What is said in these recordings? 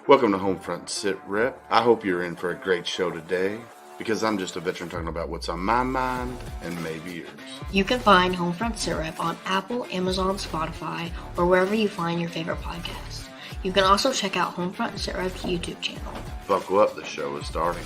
Welcome to HomeFront Sitrep. I hope you're in for a great show today because I'm just a veteran talking about what's on my mind and maybe yours. You can find HomeFront Sitrep on Apple, Amazon, Spotify, or wherever you find your favorite podcasts. You can also check out HomeFront Sitrep's YouTube channel. Buckle up, the show is starting.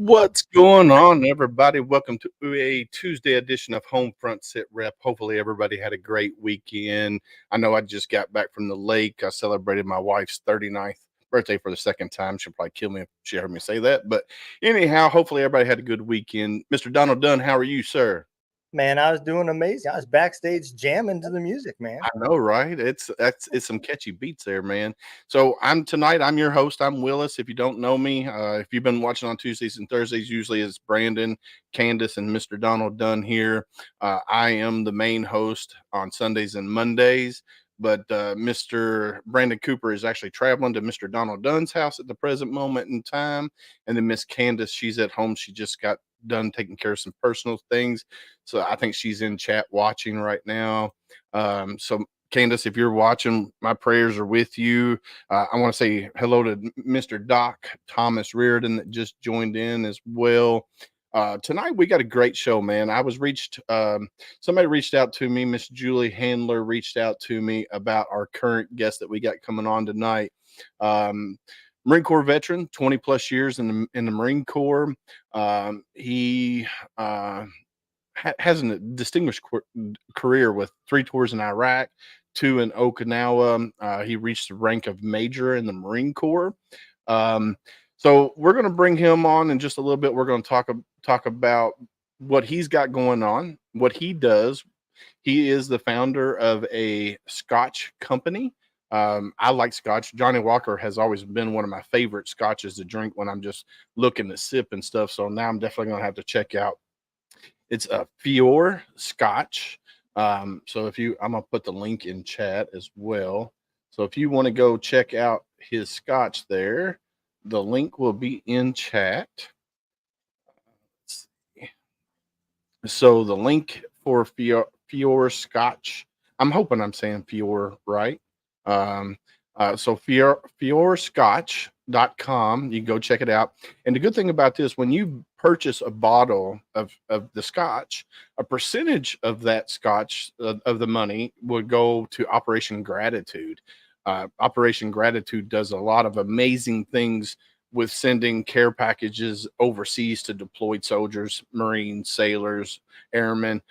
What's going on, everybody? Welcome to a Tuesday edition of Homefront Sitrep. Hopefully, everybody had a great weekend. I know I just got back from the lake. I celebrated my wife's 39th birthday for the second time. She'll probably kill me if she heard me say that. But anyhow, hopefully, everybody had a good weekend. Mr. Donald Dunn, how are you, sir? Man, I was doing amazing. I was backstage jamming to the music, man. I know, right? It's some catchy beats there, man. So I'm your host. I'm Willis. If you don't know me, if you've been watching on Tuesdays and Thursdays, usually it's Brandon, Candace, and Mr. Donald Dunn here. I am the main host on Sundays and Mondays, but Mr. Brandon Cooper is actually traveling to Mr. Donald Dunn's house at the present moment in time, and then Miss Candace, she's at home. She just got done taking care of some personal things, so I think she's in chat watching right now. So Candace, if you're watching, my prayers are with you. I want to say hello to Mr. Doc Thomas Reardon that just joined in as well. Tonight we got a great show, man. Somebody reached out to me. Miss Julie Handler reached out to me about our current guest that we got coming on tonight. Marine Corps veteran, 20 plus years in the Marine Corps. He has a distinguished career with 3 tours in Iraq, 2 in Okinawa. He reached the rank of major in the Marine Corps. So we're going to bring him on in just a little bit. We're going to talk about what he's got going on, what he does. He is the founder of a Scotch company. I like Scotch. Johnny Walker has always been one of my favorite Scotches to drink when I'm just looking to sip and stuff. So now I'm definitely going to have to check out. It's a Fior Scotch. So I'm going to put the link in chat as well. So if you want to go check out his Scotch there, the link will be in chat. Let's see. So the link for Fior Scotch, I'm hoping I'm saying Fior right. So fiorscotch.com, you can go check it out. And the good thing about this, when you purchase a bottle of the Scotch, a percentage of that Scotch of the money would go to Operation Gratitude. Operation Gratitude does a lot of amazing things with sending care packages overseas to deployed soldiers, Marines, sailors, airmen.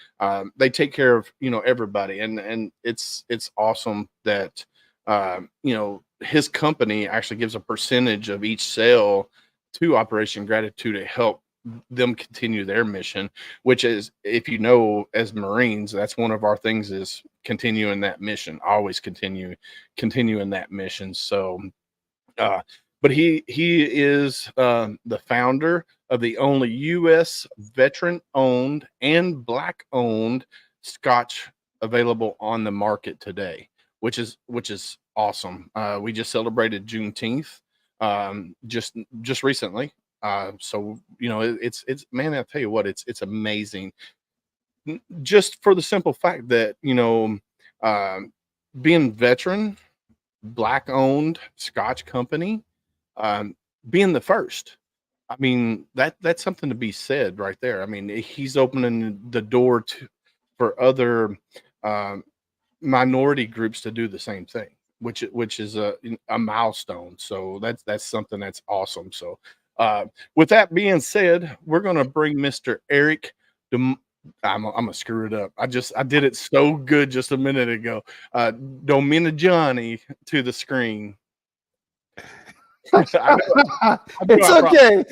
They take care of everybody, and it's awesome that his company actually gives a percentage of each sale to Operation Gratitude to help them continue their mission, which is, if as Marines, that's one of our things is continuing that mission, always continuing that mission. So, but he is the founder of the only U.S. veteran-owned and Black-owned Scotch available on the market today, which is awesome. We just celebrated Juneteenth just recently. So it's man, I'll tell you what, it's amazing. Just for the simple fact that being veteran, Black-owned Scotch company, being the first. I mean, that's something to be said right there. I mean, he's opening the door for other minority groups to do the same thing, which is a milestone. So that's something that's awesome. So with that being said, we're gonna bring Mr. Eric. I'm gonna screw it up. I did it so good just a minute ago. Dominijanni to the screen. I It's okay.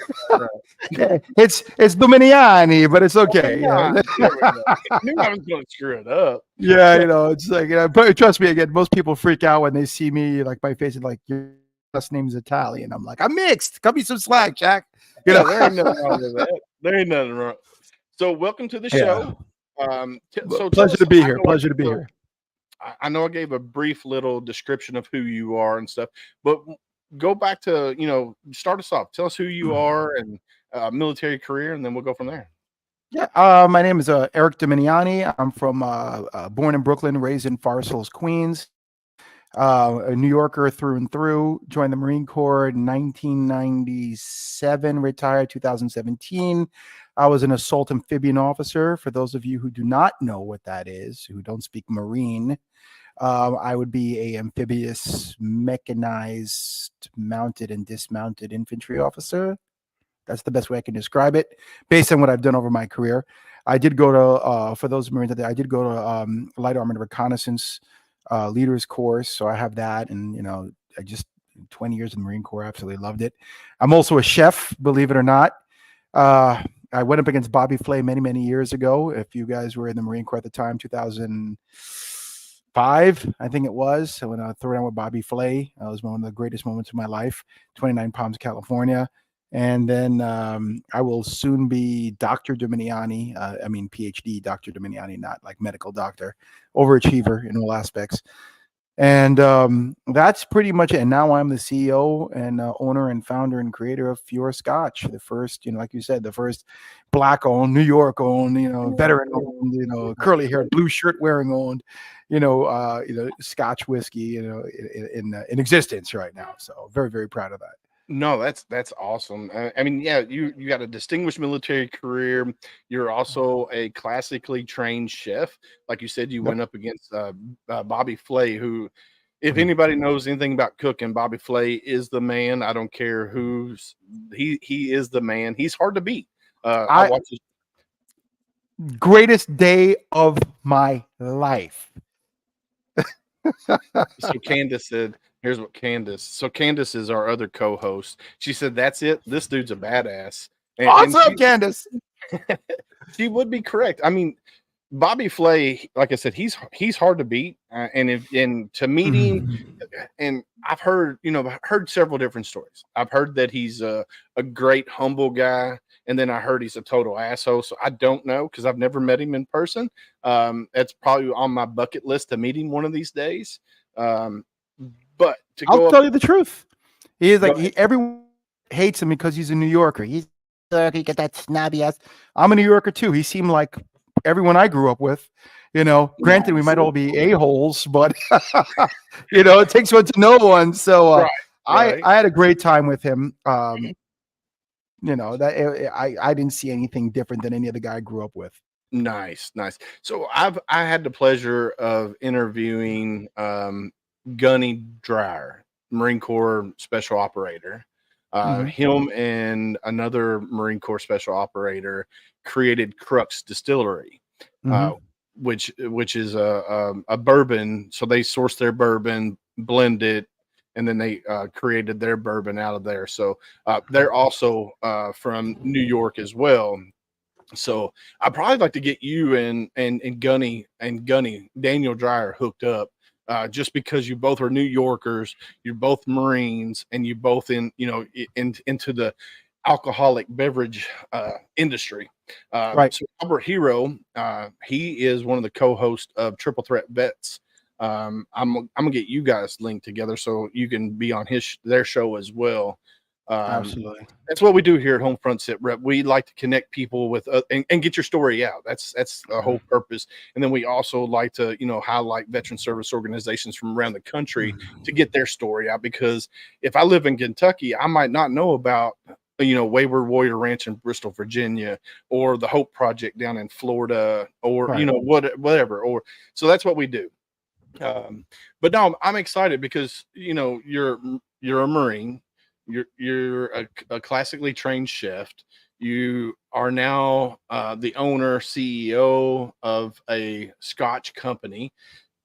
It's Dominijanni, but it's okay. There we go. I knew I was gonna screw it up. Yeah, it's like, but trust me, again, most people freak out when they see me, like my face is like, your last name's Italian. I'm like, I'm mixed. Cut me some slack, Jack. There ain't nothing wrong with that. There ain't nothing wrong. So welcome to the show. Pleasure to be here. Pleasure to be here. I know I gave a brief little description of who you are and stuff, but go back to, start us off. Tell us who you are and military career, and then we'll go from there. Yeah. My name is Eric Dominijanni. I'm from born in Brooklyn, raised in Forest Hills, Queens. A New Yorker through and through. Joined the Marine Corps in 1997. Retired 2017. I was an assault amphibian officer. For those of you who do not know what that is, who don't speak Marine, I would be a amphibious, mechanized, mounted and dismounted infantry officer. That's the best way I can describe it, based on what I've done over my career. I did go to, for those Marines out there, I did go to Light Armored Reconnaissance Leaders course, so I have that, and I just 20 years in the Marine Corps, absolutely loved it. I'm also a chef, believe it or not. I went up against Bobby Flay many years ago. If you guys were in the Marine Corps at the time, 2005, I think it was. So when I threw down with Bobby Flay, that was one of the greatest moments of my life. 29 Palms, California. And then I will soon be Dr. Dominijanni. PhD Dr. Dominijanni, not like medical doctor, overachiever in all aspects. And that's pretty much it. And now I'm the CEO and owner and founder and creator of Fior Scotch, the first, like you said, the first Black-owned, New York-owned, veteran-owned, curly-haired, blue shirt-wearing owned, Scotch whiskey, in existence right now. So very, very proud of that. No, that's awesome. You got a distinguished military career. You're also a classically trained chef. Like you said, you went up against Bobby Flay, who, if anybody knows anything about cooking, Bobby Flay is the man. I don't care he is the man. He's hard to beat. I watch his greatest day of my life. So Candace said, here's what Candace is our other co-host. She said, that's it. This dude's a badass. Awesome, Candace. She would be correct. I mean, Bobby Flay, like I said, he's hard to beat. And to meet him, and I've heard several different stories. I've heard that he's a great, humble guy. And then I heard he's a total asshole. So I don't know, because I've never met him in person. That's probably on my bucket list to meet him one of these days. But I'll tell you the truth. He is like, everyone hates him because he's a New Yorker. He got that snobby ass. I'm a New Yorker too. He seemed like everyone I grew up with. Granted, we might all be a-holes, but it takes one to know one. So right. I had a great time with him. I didn't see anything different than any other guy I grew up with. Nice. So I had the pleasure of interviewing Gunny Dreyer, Marine Corps special operator. Him and another Marine Corps special operator created Crux Distillery, which is a bourbon. So they source their bourbon, blend it, and then they created their bourbon out of there. So they're also from New York as well. So I'd probably like to get you and Gunny Daniel Dreyer hooked up. Just because you both are New Yorkers, you're both Marines, and you both into the alcoholic beverage industry. Right. So Albert Hero, he is one of the co-hosts of Triple Threat Vets. I'm gonna get you guys linked together so you can be on their show as well. Absolutely. That's what we do here at HomeFront Sitrep. We like to connect people with and get your story out. That's the whole purpose. And then we also like to highlight veteran service organizations from around the country to get their story out, because if I live in Kentucky, I might not know about Wayward Warrior Ranch in Bristol, Virginia, or the Hope Project down in Florida, or right. Whatever. Or so that's what we do. But no, I'm excited because you're a Marine, you're a classically trained chef. You are now the owner CEO of a Scotch company.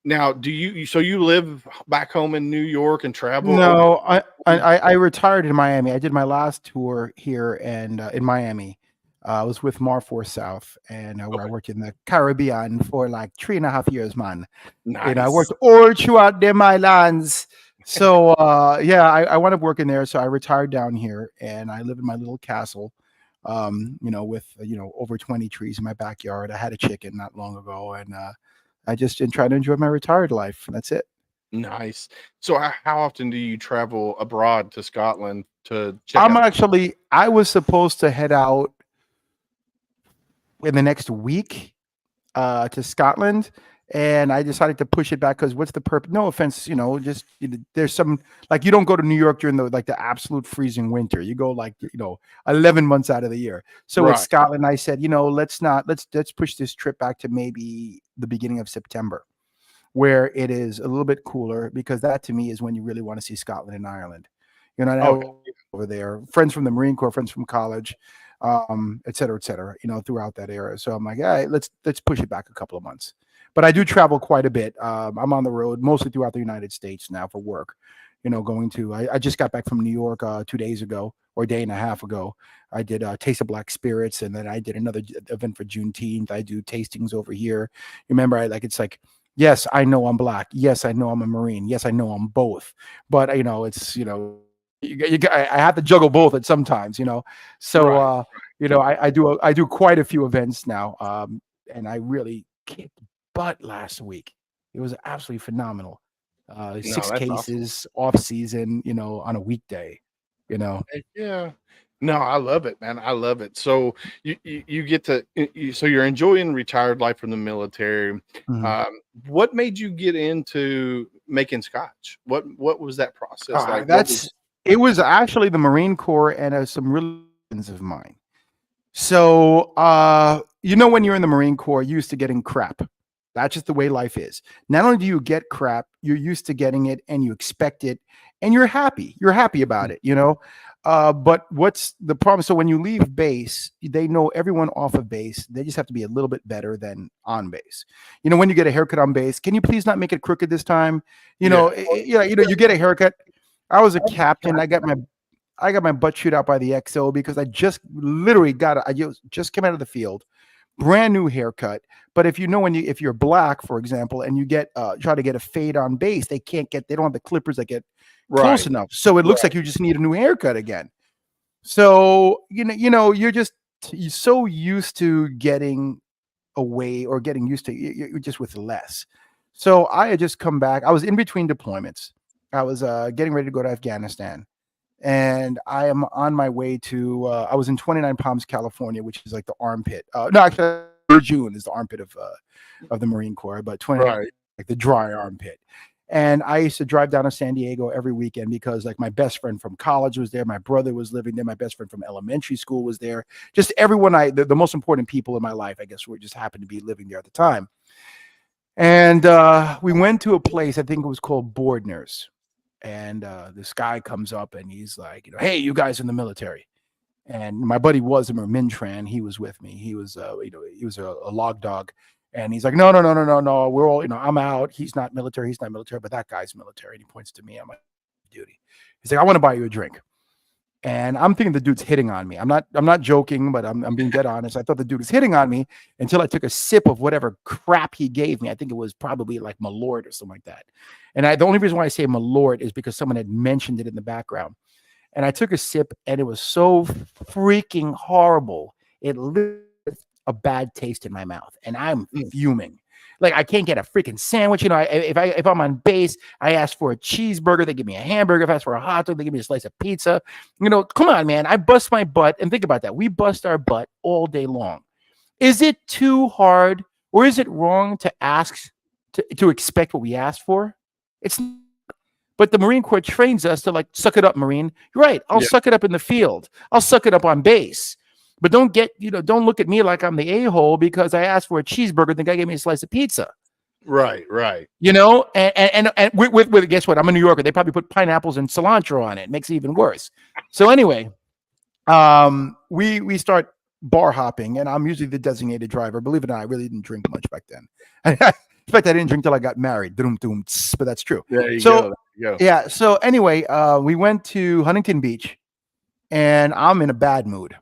Now, so you live back home in New York and travel over? No, I retired in Miami. I did my last tour here and in Miami. I was with Marfor South, and where I Okay, worked in the Caribbean for like 3.5 years, man. I nice. worked all throughout them islands. So yeah, I wound up working there. So I retired down here, and I live in my little castle. With over 20 trees in my backyard. I had a chicken not long ago, and I just try to enjoy my retired life. That's it. Nice. So how often do you travel abroad to Scotland to check I'm out? actually I was supposed to head out in the next week to Scotland, and I decided to push it back because what's the purpose? No offense, just there's some like you don't go to New York during the absolute freezing winter. You go 11 months out of the year. So with Right. Scotland, I said, let's push this trip back to maybe the beginning of September, where it is a little bit cooler because that to me is when you really want to see Scotland and Ireland. And I Oh, over there, friends from the Marine Corps, friends from college, et cetera, throughout that era. So I'm like, all right, let's push it back a couple of months. But I do travel quite a bit. I'm on the road mostly throughout the United States now for work. I just got back from New York 2 days ago or a day and a half ago. I did Taste of Black Spirits, and then I did another event for Juneteenth. I do tastings over here. Remember, it's like, yes, I know I'm black. Yes, I know I'm a Marine. Yes, I know I'm both. But it's I have to juggle both at sometimes. So right. I do quite a few events now, and I really kicked butt last week. It was absolutely phenomenal. No, Six that's awesome. cases off season, on a weekday. You know, Heck yeah. No, I love it, man. I love it. So you get to so you're enjoying retired life from the military. Mhm. Um, what made you get into making scotch? What was that process like? What was that's it was actually the Marine Corps and some really friends of mine. So, when you're in the Marine Corps, you're used to getting crap. That's just the way life is. Not only do you get crap, you're used to getting it and you expect it and you're happy. You're happy about it. But what's the problem? So when you leave base, they know everyone off of base. They just have to be a little bit better than on base. When you get a haircut on base, can you please not make it crooked this time? yeah. You get a haircut. I was a captain. I got my butt chewed out by the XO because I just literally I just came out of the field, brand new haircut. But if if you're black, for example, and you try to get a fade on base, they don't have the clippers that get close Right. enough. So it looks Right. like you just need a new haircut again. So, you're so used to getting away or getting used to you're just with less. So I had just come back. I was in between deployments. I was getting ready to go to Afghanistan, and I am on my way to. I was in 29 Palms, California, which is like the armpit. No, actually, June is the armpit of the Marine Corps, but 20 Right. like the dry armpit. And I used to drive down to San Diego every weekend because like my best friend from college was there, my brother was living there, my best friend from elementary school was there. Just everyone the most important people in my life, I guess, were just happened to be living there at the time. And we went to a place, I think it was called Bordner's. And this guy comes up and he's like, hey, you guys in the military. And my buddy was a Mintran. He was with me. He was, he was a log dog. And he's like, no, no, no, no, no, no. We're all, I'm out. He's not military. He's not military, but that guy's military. And he points to me. I'm like, duty. He's like, I want to buy you a drink. And I'm thinking the dude's hitting on me. I'm not joking, but I'm being dead honest. I thought the dude was hitting on me until I took a sip of whatever crap he gave me. I think it was probably like Malort or something like that. And the only reason why I say Malort is because someone had mentioned it in the background. And I took a sip and it was so freaking horrible. It left a bad taste in my mouth and I'm Mm. fuming. Like I can't get a freaking sandwich. If I'm on base, I ask for a cheeseburger, they give me a hamburger. If I ask for a hot dog, they give me a slice of pizza. Come on, man. I bust my butt. And think about that. We bust our butt all day long. Is it too hard or is it wrong to ask to expect what we ask for? It's but the Marine Corps trains us to like suck it up, Marine. You're right. I'll Yeah. suck it up in the field. I'll suck it up on base. But don't look at me like I'm the a-hole because I asked for a cheeseburger. The guy gave me a slice of pizza. Right. You know, and with guess what? I'm a New Yorker. They probably put pineapples and cilantro on it. Makes it even worse. So anyway, we start bar hopping, and I'm usually the designated driver. Believe it or not, I really didn't drink much back then. In fact, I didn't drink till I got married. But that's true. There you So go. There you go. yeah. So anyway, we went to Huntington Beach, and I'm in a bad mood.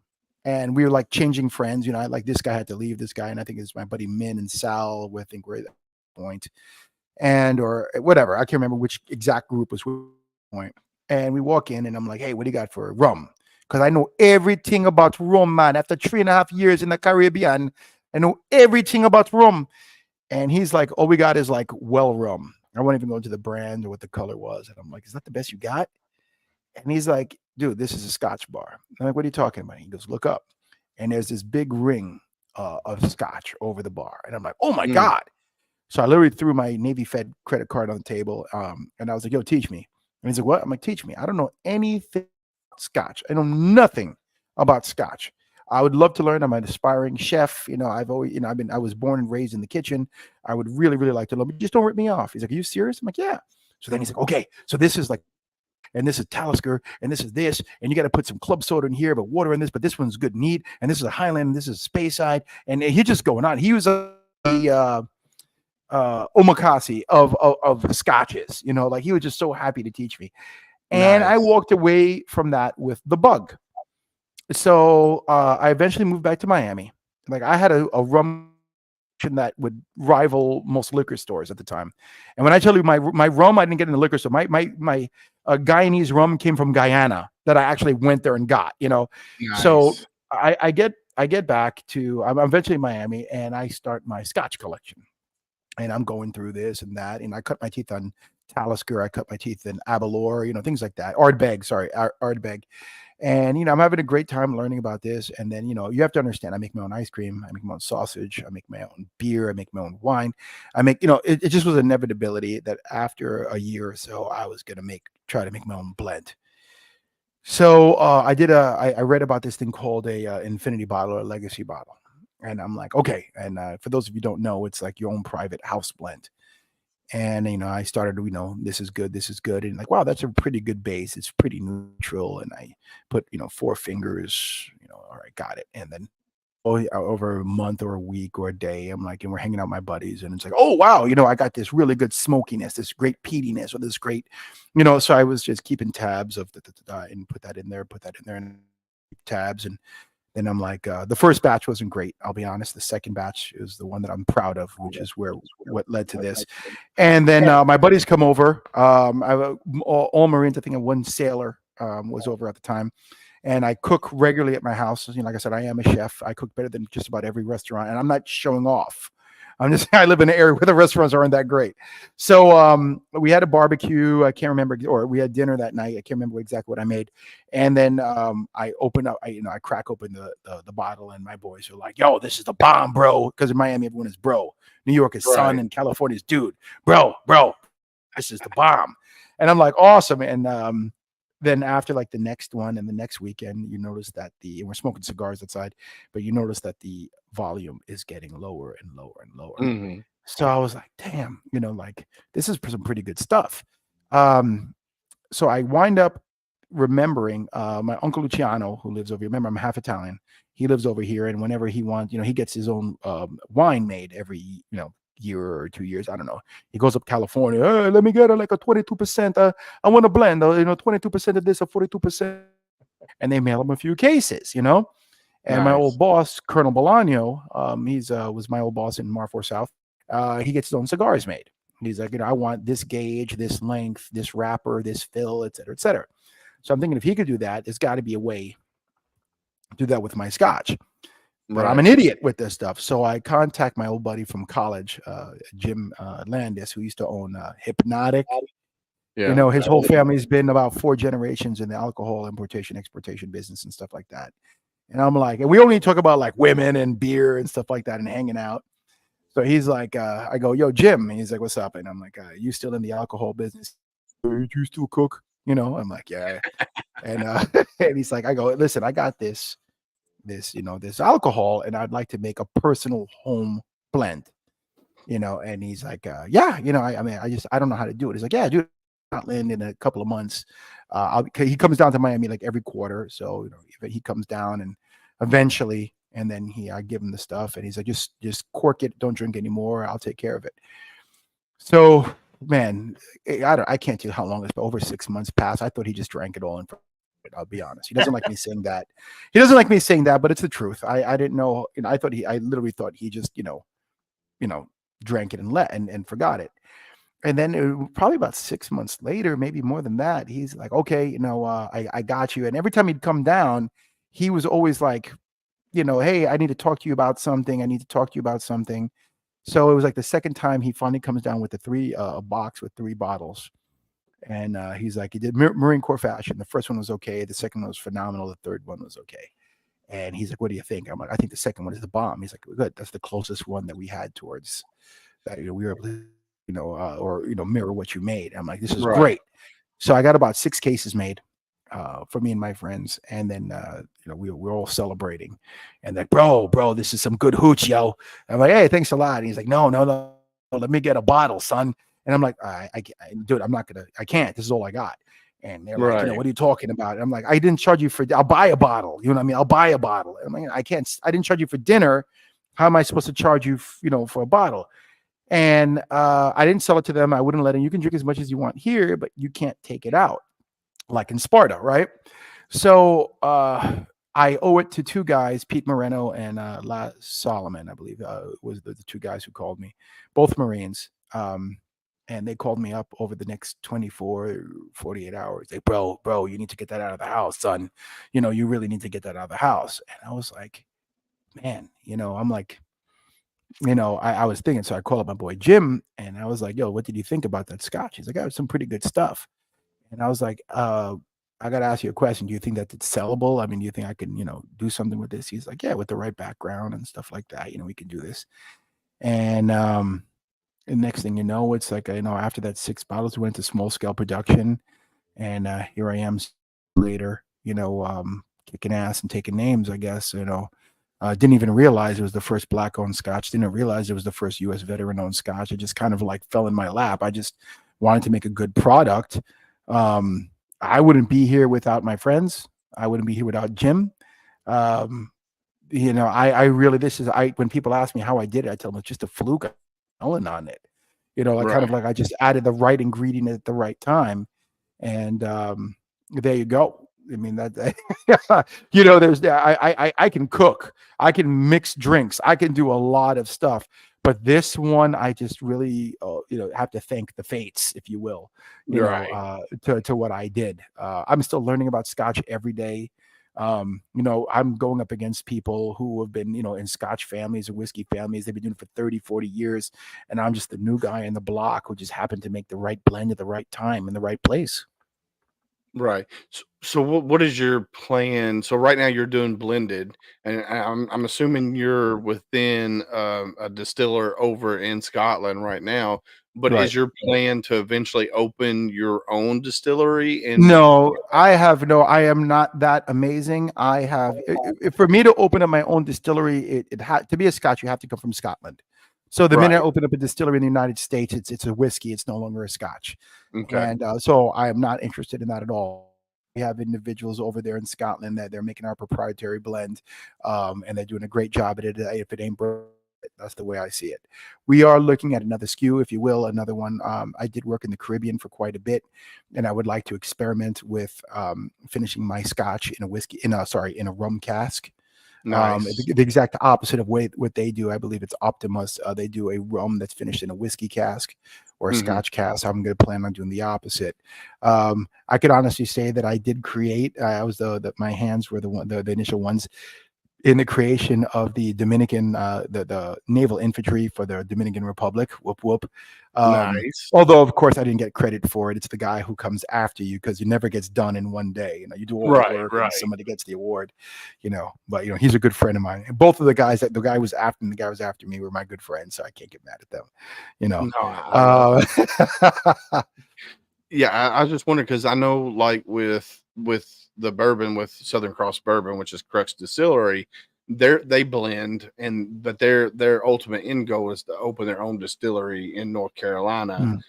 And we were like changing friends. You know, like this guy had to leave this guy, and I think it's my buddy Min and Sal. I think we're at that point, and or whatever. I can't remember which exact group was which point. And we walk in, and I'm like, "Hey, what do you got for rum?" Because I know everything about rum, man. After 3.5 years in the Caribbean, I know everything about rum. And he's like, "All we got is like well rum." I won't even go into the brand or what the color was. And I'm like, "Is that the best you got?" And he's like, "Dude, this is a Scotch bar." I'm like, "What are you talking about?" He goes, "Look up." And there's this big ring of Scotch over the bar. And I'm like, "Oh my God." So I literally threw my Navy Fed credit card on the table. And I was like, "Yo, teach me." And he's like, "What?" I'm like, "Teach me. I don't know anything about Scotch. I know nothing about Scotch. I would love to learn. I'm an aspiring chef. You know, I've always, you know, I was born and raised in the kitchen. I would really, really like to learn, but just don't rip me off." He's like, "Are you serious?" I'm like, "Yeah." So then he's like, "Okay, so this is like, and this is Talisker, and this is this, and you got to put some club soda in here, but water in this, but this one's good neat, and this is a Highland, and this is Speyside," and he's just going on. He was the omakase of scotches, you know, like he was just so happy to teach me. And I Nice. walked away from that with the bug. So I eventually moved back to Miami. Like I had a rum that would rival most liquor stores at the time. And when I tell you my rum, I didn't get in the liquor store. My Guyanese rum came from Guyana that I actually went there and got. You know, so Nice. I get back to I'm eventually in Miami, and I start my Scotch collection. And I'm going through this and that, and I cut my teeth on Talisker, I cut my teeth in Abalor, you know, things like that. Ardbeg, sorry, Ardbeg. And you know, I'm having a great time learning about this. And then, you know, you have to understand, I make my own ice cream, I make my own sausage, I make my own beer, I make my own wine. I make, you know, it just was an inevitability that after a year or so, I was gonna try to make my own blend. So I read about this thing called a infinity bottle or legacy bottle. And I'm like, okay. And for those of you who don't know, it's like your own private house blend. And you know, I started, you know, this is good, and like, wow, that's a pretty good base. It's pretty neutral. And I put, you know, 4 fingers, you know, all right, got it. And then over a month or a week or a day, I'm like, and we're hanging out with my buddies, and it's like, oh wow, you know, I got this really good smokiness, this great peatiness, or this great, you know. So I was just keeping tabs of and put that in there, and tabs. And then I'm like, the first batch wasn't great. I'll be honest. The second batch is the one that I'm proud of, which is what led to this. And then my buddies come over. I have all Marines. I think one sailor was over at the time. And I cook regularly at my house. You know, like I said, I am a chef. I cook better than just about every restaurant, and I'm not showing off. I'm just I live in an area where the restaurants aren't that great. So we had a barbecue. I can't remember, or we had dinner that night. I can't remember exactly what I made. And then I open up, I crack open the bottle, and my boys are like, "Yo, this is the bomb, bro!" Because in Miami, everyone is bro. New York is son, Right. and California is dude. Bro, this is the bomb. And I'm like, awesome. And then after like the next one and the next weekend, you notice that and we're smoking cigars outside, but you notice that the volume is getting lower and lower and lower. Mhm. So I was like, damn, you know, like this is some pretty good stuff. So I wind up remembering my uncle Luciano, who lives over here. Remember, I'm half Italian. He lives over here, and whenever he wants, you know, he gets his own wine made every, you know, year or 2 years. I don't know. He goes up California. Hey, let me get like a 22%. I want to blend, you know, 22% of this or 42%. And they mail him a few cases, you know. And my old Nice. boss, Colonel Bolaño, he's was my old boss in Marfor South. He gets his own cigars made. He's like, you know, I want this gauge, this length, this wrapper, this fill, et cetera, et cetera. So I'm thinking if he could do that, there's got to be a way to do that with my scotch. But I'm Right. an idiot with this stuff. So I contact my old buddy from college, Jim Landis, who used to own Hypnotic. You Yeah. know, his whole family's been about 4 generations in the alcohol importation, exportation business and stuff like that. And I'm like, and we only talk about like women and beer and stuff like that and hanging out. So he's like, I go, yo, Jim. And he's like, what's up? And I'm like, you still in the alcohol business? You still cook? You know, I'm like, yeah. And and he's like, I go, listen, I got this, you know, this alcohol, and I'd like to make a personal home blend. And he's like, yeah, I mean, I don't know how to do it. He's like, yeah, dude, Scotland in a couple of months. He comes down to Miami like every quarter. So, he comes down and eventually, and then I give him the stuff and he's like, just cork it. Don't drink anymore. I'll take care of it. So, man, I can't tell you how long it's been. Over 6 months passed. I thought he just drank it all in. I'll be honest. He doesn't like me saying that. He doesn't like me saying that, but it's the truth. I didn't know. I literally thought he just, drank it and forgot it. And then probably about 6 months later, maybe more than that, he's like, okay, I got you. And every time he'd come down, he was always like, hey, I need to talk to you about something. I need to talk to you about something. So it was like the second time he finally comes down with a box with 3 bottles. And he's like, he did Marine Corps fashion. The first one was okay. The second one was phenomenal. The third one was okay. And he's like, what do you think? I'm like, I think the second one is the bomb. He's like, good. That's the closest one that we had towards that. We were able to, mirror what you made. I'm like, this is great. So I got about 6 cases made for me and my friends. And then, we're all celebrating. And like, bro, this is some good hooch, yo. I'm like, hey, thanks a lot. And he's like, no, let me get a bottle, son. And I'm like, dude, I can't. This is all I got. And they're like, what are you talking about? And I'm like, I didn't charge you I'll buy a bottle. You know what I mean? I'll buy a bottle. I'm like, I didn't charge you for dinner. How am I supposed to charge you, for a bottle? And I didn't sell it to them. I wouldn't let them. You can drink as much as you want here, but you can't take it out like in Sparta, right? So I owe it to 2 guys, Pete Moreno and La Solomon, I believe, was the 2 guys who called me, both Marines. And they called me up over the next 24, 48 hours. Like, bro, you need to get that out of the house, son. You really need to get that out of the house. And I was like, man, I'm like, I was thinking. So I called up my boy Jim and I was like, yo, what did you think about that scotch? He's like, I have some pretty good stuff. And I was like, I got to ask you a question. Do you think that it's sellable? I mean, do you think I can, do something with this? He's like, yeah, with the right background and stuff like that, we can do this. And next thing you know, it's like, after that 6 bottles, we went to small scale production. And here I am later, kicking ass and taking names, I guess, didn't even realize it was the first Black owned scotch. Didn't realize it was the first U.S. veteran owned scotch. It just kind of like fell in my lap. I just wanted to make a good product. I wouldn't be here without my friends. I wouldn't be here without Jim. I really, when people ask me how I did it, I tell them it's just a fluke. On it, kind of like I just added the right ingredient at the right time, and there you go. I mean that there's I can cook, I can mix drinks, I can do a lot of stuff, but this one I just really have to thank the fates, if you will, to what I did. I'm still learning about Scotch every day. I'm going up against people who have been, in Scotch families or whiskey families. They've been doing it for 30, 40 years. And I'm just the new guy in the block who just happened to make the right blend at the right time in the right place. Right. So what is your plan? So right now you're doing blended, and I'm assuming you're within a distiller over in Scotland right now. But Right. is your plan to eventually open your own distillery? No, I am not that amazing. For me to open up my own distillery, it had to be a Scotch. You have to come from Scotland. So the minute I open up a distillery in the United States, it's a whiskey. It's no longer a Scotch. Okay. And so I am not interested in that at all. We have individuals over there in Scotland that they're making our proprietary blend, and they're doing a great job at it. If it ain't broke, that's the way I see it. We are looking at another SKU, if you will, another one. I did work in the Caribbean for quite a bit, and I would like to experiment with finishing my Scotch in a rum cask. Nice. The exact opposite of what they do. I believe it's Optimus. They do a rum that's finished in a whiskey cask or a Scotch cask. I'm going to plan on doing the opposite. I could honestly say that I did create. I was my hands were the initial ones in the creation of the Dominican, the naval infantry for the Dominican Republic. Whoop whoop. Nice. Although of course I didn't get credit for it. It's the guy who comes after you, because it never gets done in one day. You do all the work and somebody gets the award. But he's a good friend of mine. Both of the guys, the guy was after me, the guy was after me, were my good friends, so I can't get mad at them. No, yeah, I was just wondering because I know, like with the bourbon, with Southern Cross Bourbon, which is Crux Distillery, they blend, but their ultimate end goal is to open their own distillery in North Carolina,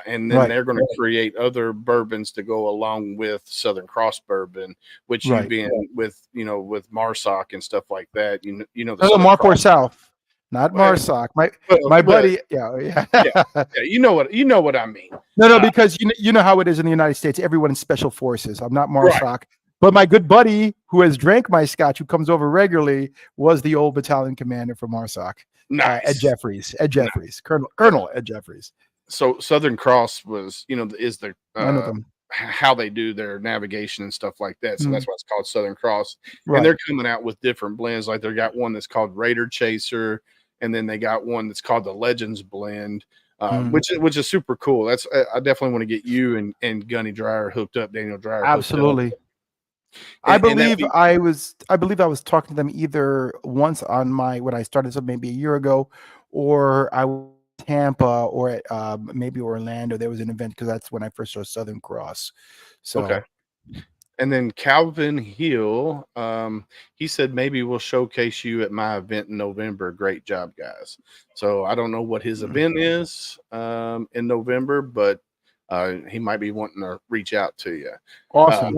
and then Right. they're going to create other bourbons to go along with Southern Cross bourbon, which you've Right. been with, with Marsoc and stuff like that. The No, Southern Marport Cross. South, not Well, Marsoc. well, My well, buddy, yeah. yeah, you know what I mean. No, because you know how it is in the United States. Everyone in special forces. I'm not Right. Marsoc, but my good buddy who has drank my scotch, who comes over regularly, was the old battalion commander for Marsoc. Nice. Ed Jeffries, Nice. Colonel Ed Jeffries. So Southern Cross was, is the I know them. how they do their navigation and stuff like that. So that's why it's called Southern Cross. Right. And they're coming out with different blends. Like they got one that's called Raider Chaser, and then they got one that's called the Legends Blend, which is super cool. That's I definitely want to get you and Gunny Dreyer hooked up, Daniel Dreyer. Absolutely. And, I believe I was talking to them either once on when I started something maybe a year ago, or I was in Tampa or maybe Orlando. There was an event because that's when I first saw Southern Cross. So okay. And then Calvin Hill, he said maybe we'll showcase you at my event in November. Great job, guys. So I don't know what his event is in November, but he might be wanting to reach out to you. Awesome.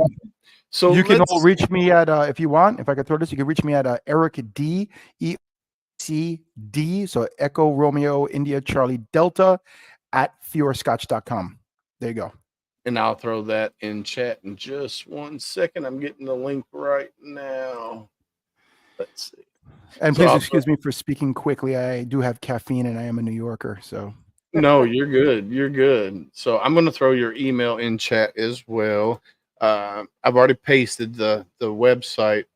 So you can all reach me at if you want. If I could throw this, you can reach me at Eric D ECD. So Echo Romeo India Charlie Delta at fiorscotch.com. There you go. And I'll throw that in chat in just 1 second. I'm getting the link right now. Let's see. And please excuse me for speaking quickly. I do have caffeine and I am a New Yorker. So no, you're good. You're good. So I'm going to throw your email in chat as well. I've already pasted the website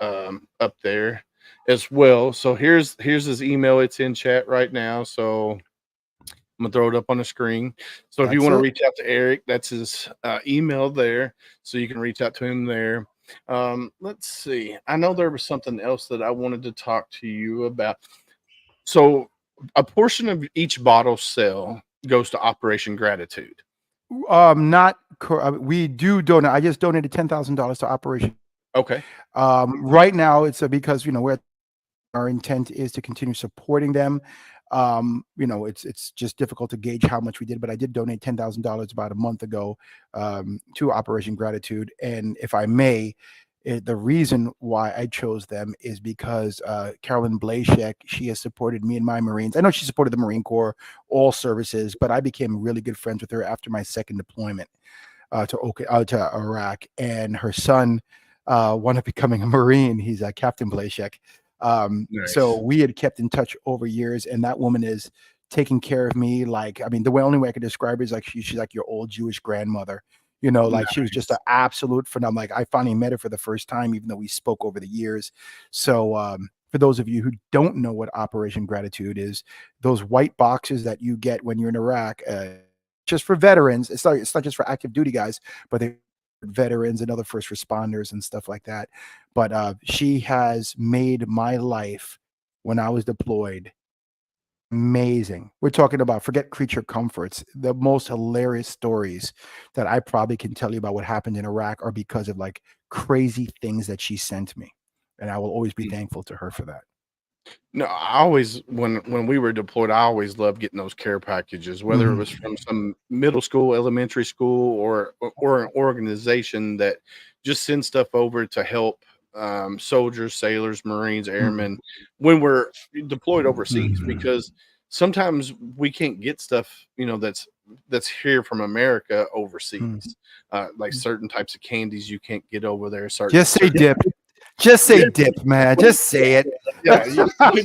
up there as well. So here's his email. It's in chat right now. So I'm gonna throw it up on the screen. So if you want to reach out to Eric, that's his email there. So you can reach out to him there. Let's see. I know there was something else that I wanted to talk to you about. So a portion of each bottle sale goes to Operation Gratitude. We do donate. I just donated $10,000 to Operation. Okay. Right now it's because our intent is to continue supporting them. It's just difficult to gauge how much we did, but I did donate $10,000 about a month ago to Operation Gratitude. And if I may, the reason why I chose them is because Carolyn Blashek, she has supported me and my Marines. I know she supported the Marine Corps, all services, but I became really good friends with her after my second deployment to Iraq. And her son wound up becoming a Marine. He's Captain Blashek. Nice. So we had kept in touch over years, and that woman is taking care of me. The only way I could describe her is she's like your old Jewish grandmother, Nice. She was just an absolute phenomenon. I finally met her for the first time, even though we spoke over the years. So, for those of you who don't know what Operation Gratitude is, those white boxes that you get when you're in Iraq, just for veterans, it's not just for active duty guys, but they veterans and other first responders and stuff like that. But she has made my life when I was deployed amazing. We're talking about, forget creature comforts, the most hilarious stories that I probably can tell you about what happened in Iraq are because of crazy things that she sent me, and I will always be thankful to her for that. No, I always, when we were deployed, I always loved getting those care packages, whether it was from some middle school, elementary school, or an organization that just sends stuff over to help soldiers, sailors, Marines, airmen when we're deployed overseas, because sometimes we can't get stuff, that's here from America overseas. Like certain types of candies you can't get over there. Just say dip. Just say dip, man. Just say it. Yeah, I mean,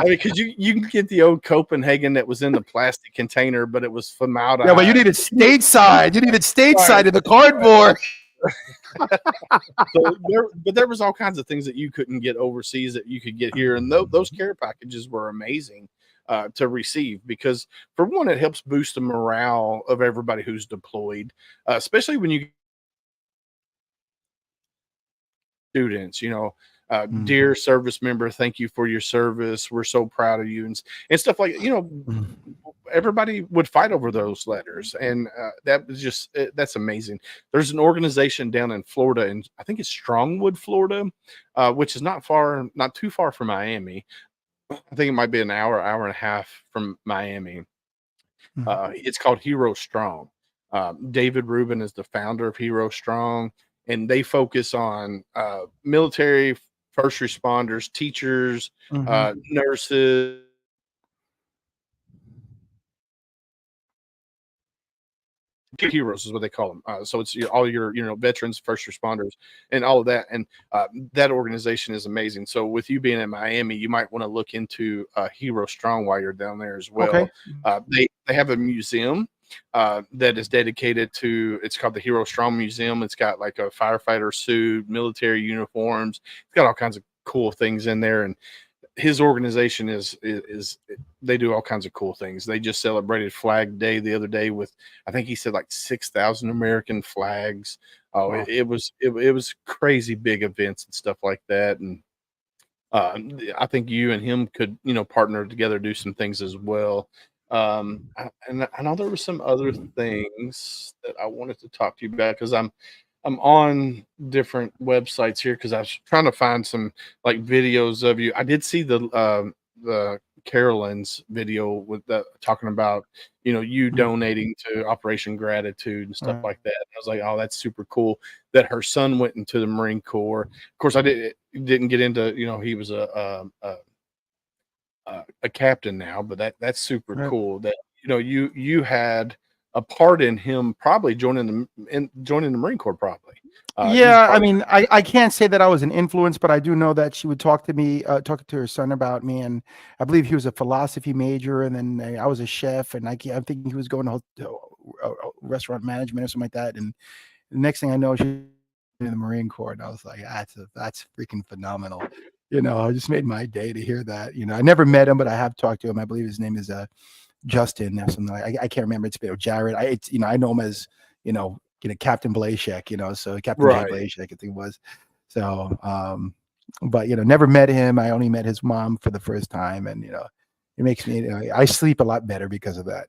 because you can get the old Copenhagen that was in the plastic container, but it was formaldehyde. Yeah, but you needed stateside. You needed stateside in the cardboard. But there was all kinds of things that you couldn't get overseas that you could get here, and those care packages were amazing to receive, because for one, it helps boost the morale of everybody who's deployed, especially when you students, dear service member, thank you for your service. We're so proud of you, and stuff like, everybody would fight over those letters, and that was just that's amazing. There's an organization down in Florida, and I think it's Strongwood, Florida, which is not too far from Miami. I think it might be an hour and a half from Miami. It's called Hero Strong. David Rubin is the founder of Hero Strong, and they focus on military, first responders, teachers, nurses. Heroes is what they call them. So it's all your veterans, first responders, and all of that. And that organization is amazing. So with you being in Miami, you might want to look into Hero Strong while you're down there as well. Okay. They have a museum that is dedicated to. It's called the Hero Strong Museum. It's got like a firefighter suit, military uniforms. It's got all kinds of cool things in there. And his organization is they do all kinds of cool things. They just celebrated Flag Day the other day with, I think he said like 6,000 American flags. Oh, Wow. it was crazy big events and stuff like that. And I think you and him could partner together, do some things as well. And I know there were some other things that I wanted to talk to you about because I'm on different websites here because I was trying to find some like videos of you. I did see the Carolyn's video with talking about you donating to Operation Gratitude and stuff like that. I was like, oh, that's super cool that her son went into the Marine Corps. Of course, I didn't get into he was a captain now, but that's super cool that you had a part in him probably joining the Marine Corps probably. Yeah, I mean, I can't say that I was an influence, but I do know that she would talk to me, talk to her son about me, and I believe he was a philosophy major, and then I was a chef, and I think he was going to restaurant management or something like that, and the next thing I know, she's in the Marine Corps, and I was like, that's freaking phenomenal. I just made my day to hear that. I never met him, but I have talked to him. I believe his name is Justin or something like I can't remember. It's Jared. I know him as Captain Blazek, so Captain Jay Blazek, I think it was. So but never met him. I only met his mom for the first time, and it makes me I sleep a lot better because of that.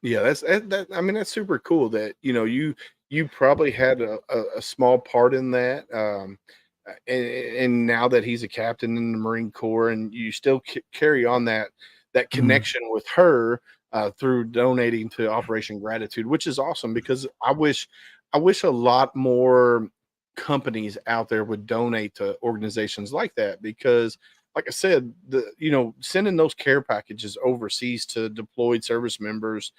Yeah, that's super cool that you probably had a small part in that. And now that he's a captain in the Marine Corps, and you still carry on that connection with her through donating to Operation Gratitude, which is awesome because I wish a lot more companies out there would donate to organizations like that because, like I said, sending those care packages overseas to deployed service members,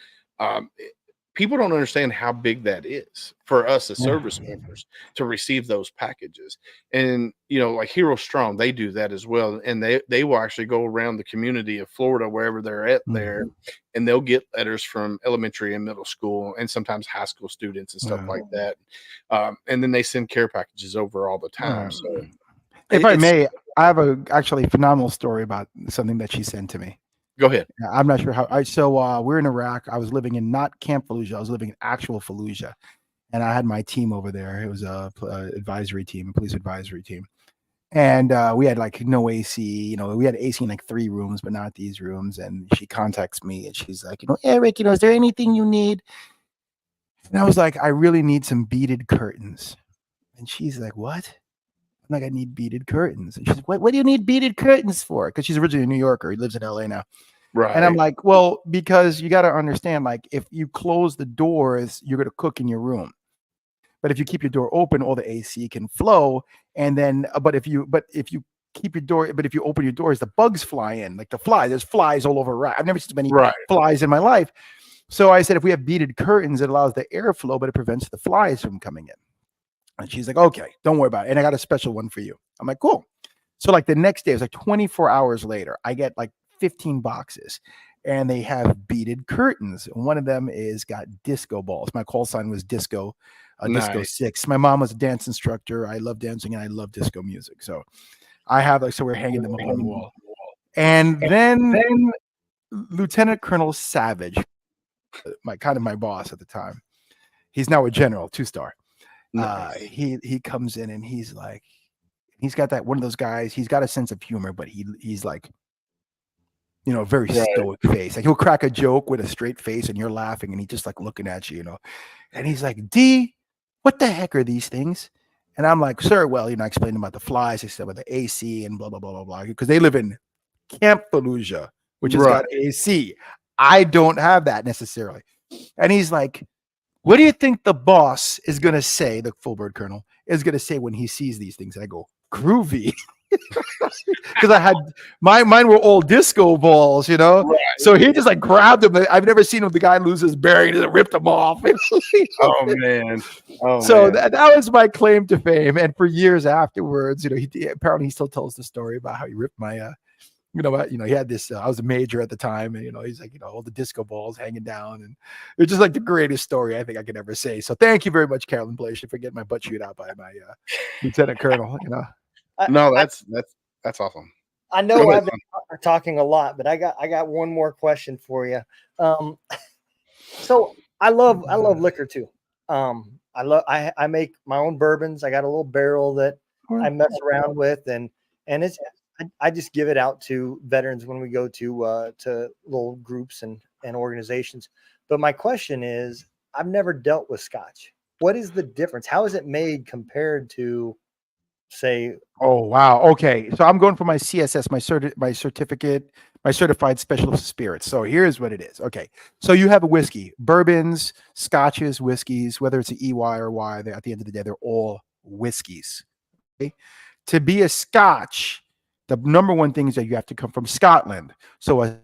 people don't understand how big that is for us as service members to receive those packages. And like Hero Strong, they do that as well, and they will actually go around the community of Florida wherever they're at there, and they'll get letters from elementary and middle school and sometimes high school students and stuff like that, and then they send care packages over all the time. So if I may, I have actually phenomenal story about something that she sent to me. Go ahead. I'm not sure how. So we're in Iraq. I was living in not Camp Fallujah. I was living in actual Fallujah, and I had my team over there. It was a advisory team, a police advisory team, and we had like no AC. We had AC in like 3 rooms, but not these rooms. And she contacts me, and she's like, Eric, is there anything you need? And I was like, I really need some beaded curtains. And she's like, what? I'm like, I need beaded curtains. And she's like, what do you need beaded curtains for? Because she's originally a New Yorker. He lives in LA now. Right. And I'm like, well, because you got to understand, like, if you close the doors, you're going to cook in your room. But if you keep your door open, all the AC can flow. And then, but if you keep your door, but if you open your doors, the bugs fly in, like the flies. There's flies all over. I've never seen so many flies in my life. So I said, if we have beaded curtains, it allows the airflow, but it prevents the flies from coming in. And she's like, okay, don't worry about it. And I got a special one for you. I'm like, cool. So like the next day, it was like 24 hours later, I get like 15 boxes and they have beaded curtains. And one of them is got disco balls. My call sign was Disco 6. My mom was a dance instructor. I love dancing and I love disco music. So I have so we're hanging them up on the wall. And then Lieutenant Colonel Savage, my boss at the time, he's now a general, 2-star. Nice. He comes in and he's like, he's got that one of those guys. He's got a sense of humor, but he's like, very Right. stoic face. Like he'll crack a joke with a straight face and you're laughing and he's just like looking at you, and he's like, D, what the heck are these things? And I'm like, sir, well, I explained about the flies, I said about the AC and blah, blah, blah, blah, blah. Because they live in Camp Fallujah, which has got Right. AC. I don't have that necessarily. And he's like, what do you think the boss is going to say, the full bird colonel is going to say when he sees these things? And I go, groovy. Because I had mine were all disco balls, Right. So he just like grabbed them. I've never seen the guy lose his bearing and ripped them off. Oh man. Oh So man. that was my claim to fame. And for years afterwards, apparently he still tells the story about how he ripped my he had this. I was a major at the time, and he's like, all the disco balls hanging down, and it's just like the greatest story I think I could ever say. So thank you very much, Carolyn Blasian, for getting my butt chewed out by my lieutenant colonel. No, that's awesome. I Go know ahead, I've been talking a lot, but I got one more question for you. So I love liquor too. I make my own bourbons. I got a little barrel that I mess around with, and it's I just give it out to veterans when we go to little groups and organizations. But my question is, I've never dealt with Scotch. What is the difference? How is it made compared to, say? Oh wow. Okay, so I'm going for my CSS, my certificate, my certified specialist spirits. So here's what it is. Okay, so you have a whiskey, bourbons, scotches, whiskeys, whether it's an EY or Y. At the end of the day, they're all whiskeys. Okay? To be a Scotch, the number one thing is that you have to come from Scotland. So a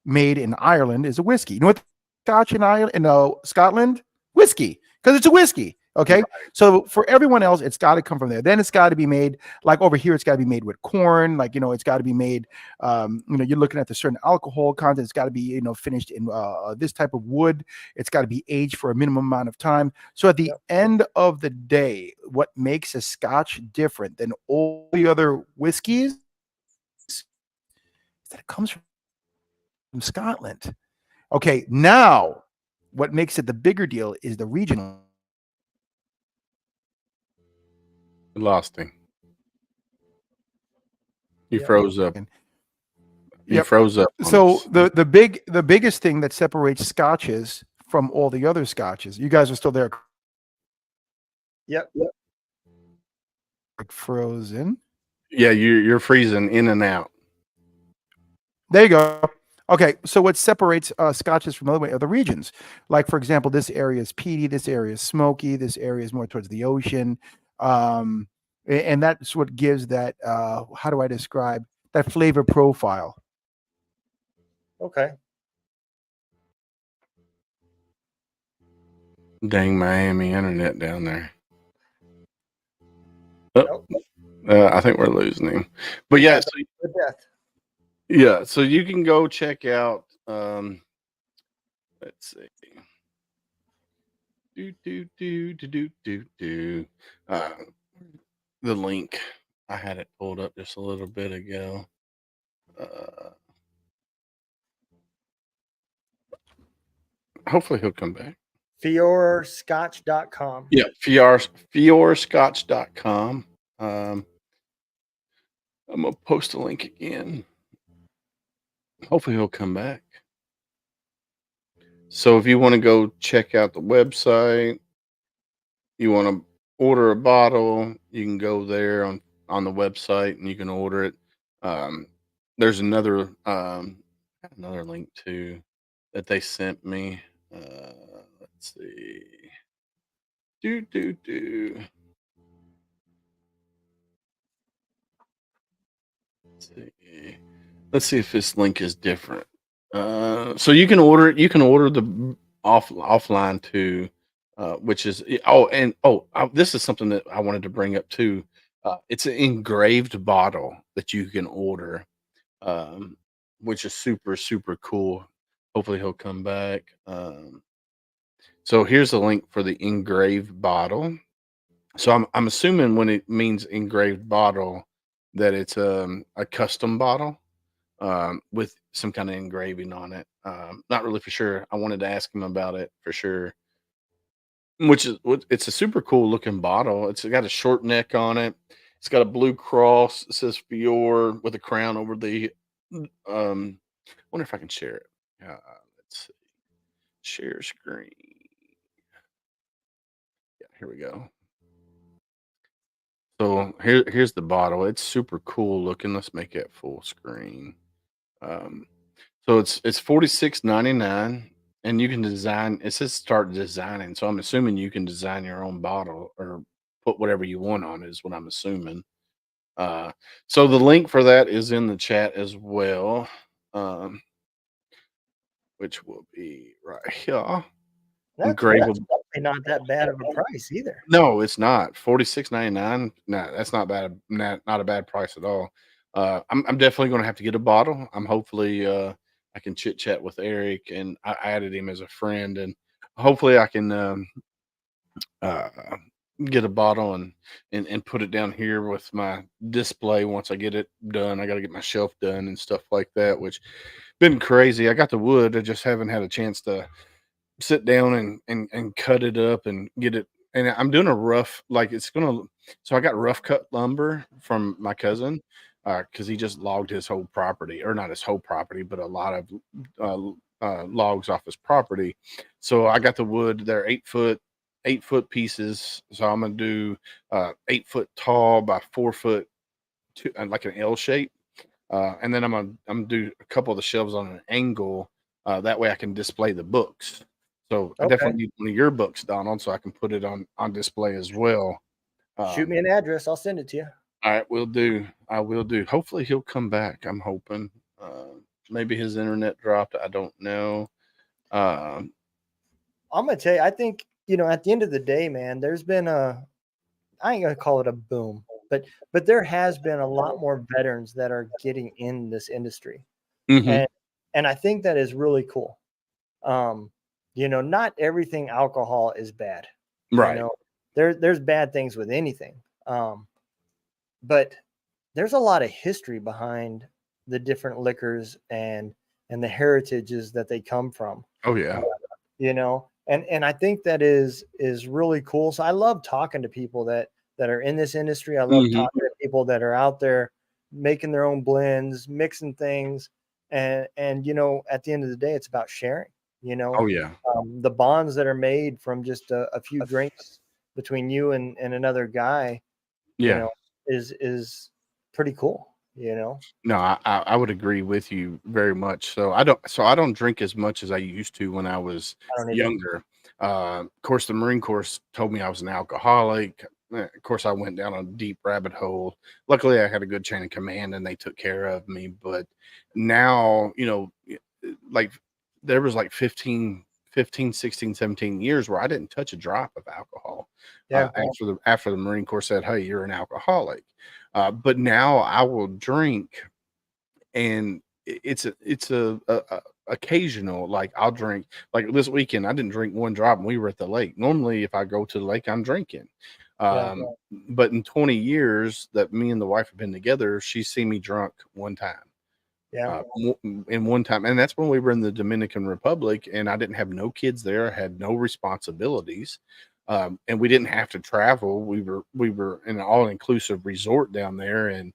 made in Ireland is a whiskey. You know what Scotch in Ireland, in Scotland? Whiskey, because it's a whiskey. Okay. Right. So for everyone else, it's got to come from there. Then it's got to be made like over here. It's got to be made with corn. Like, it's got to be made, you're looking at the certain alcohol content. It's got to be, finished in this type of wood. It's got to be aged for a minimum amount of time. So at the end of the day, what makes a Scotch different than all the other whiskeys is that it comes from Scotland. Okay. Now what makes it the bigger deal is the regional. Lost him. You froze up. You froze up. So the biggest thing that separates Scotches from all the other Scotches. You guys are still there. Yep. Like frozen. Yeah, you're freezing in and out. There you go. Okay, so what separates Scotches from other regions? Like, for example, this area is peaty, this area is smoky, this area is more towards the ocean. And that's what gives that, how do I describe that flavor profile? Okay. Dang Miami internet down there. Oh, I think we're losing him. But yeah, so you can go check out. Let's see. The link. I had it pulled up just a little bit ago. Hopefully he'll come back. FiorScotch.com. Yeah, FiorScotch.com. I'm gonna post a link again. Hopefully he'll come back. So if you want to go check out the website, you want to order a bottle, you can go there on the website and you can order it. There's another link too that they sent me. Let's see. Let's see if this link is different. So you can order it. You can order the offline too, which is this is something that I wanted to bring up too. It's an engraved bottle that you can order, which is super super cool. Hopefully he'll come back. So here's the link for the engraved bottle. So I'm assuming when it means engraved bottle that it's a custom bottle with some kind of engraving on it. Not really for sure. I wanted to ask him about it for sure. It's a super cool looking bottle. It's got a short neck on it. It's got a blue cross. It says Fior with a crown over the Wonder if I can share it. Let's see. Share screen. Yeah, here we go. So here's the bottle. It's super cool looking. Let's make it full screen. Um, so it's $46.99, and you can design. It says start designing. So I'm assuming you can design your own bottle or put whatever you want on it. Is what I'm assuming. Uh, so the link for that is in the chat as well, which will be right here. That's Engravable. probably not that bad of a price either. No, it's not. 46.99. No, that's not bad. Not a bad price at all. I'm definitely gonna have to get a bottle. I'm hopefully I can chit chat with Eric, and I added him as a friend, and hopefully I can uh get a bottle and put it down here with my display once I get it done. I got to get my shelf done and stuff like that, which been crazy. I got the wood. I just haven't had a chance to sit down and cut it up and get it. And I'm doing a rough, like it's gonna. So I got rough cut lumber from my cousin because he just logged his whole property, or not his whole property, but a lot of logs off his property. So I got the wood. They're 8 foot pieces. So I'm gonna do 8 foot tall by 4 foot, like an L shape. And then I'm gonna do a couple of the shelves on an angle. That way I can display the books. So I Okay. definitely need one of your books, Donald, so I can put it on display as well. Shoot Um, me an address. I'll send it to you. all right, will do. I will do. Hopefully he'll come back. I'm hoping. Maybe his internet dropped. I don't know. Um, I'm gonna tell you, I think, at the end of the day, man, there's been I ain't gonna call it a boom, but there has been a lot more veterans that are getting in this industry. mhm, And I think that is really cool. Um, not everything alcohol is bad. You right. know, there's bad things with anything. But there's a lot of history behind the different liquors and the heritages that they come from. Oh yeah. And I think that is really cool. So I love talking to people that are in this industry. I love Mhm. talking to people that are out there making their own blends, mixing things, and at the end of the day, it's about sharing. You know, Oh yeah. the bonds that are made from just a few drinks between you and another guy, you Yeah. know, is pretty cool. You know, No, I would agree with you very much. So I don't drink as much as I used to when I was I don't either. younger. Of course, the Marine Corps told me I was an alcoholic. Of course, I went down a deep rabbit hole. Luckily, I had a good chain of command and they took care of me. But now, like there was like 16, 17 years where I didn't touch a drop of alcohol. Yeah, After the Marine Corps said, "Hey, you're an alcoholic." But now I will drink, and it's a occasional. Like I'll drink. Like this weekend, I didn't drink one drop, and we were at the lake. Normally, if I go to the lake, I'm drinking. yeah, But in 20 years that me and the wife have been together, she's seen me drunk one time. yeah, In one time, and that's when we were in the Dominican Republic, and I didn't have no kids there. I had no responsibilities, and we didn't have to travel. We were in an all inclusive resort down there, and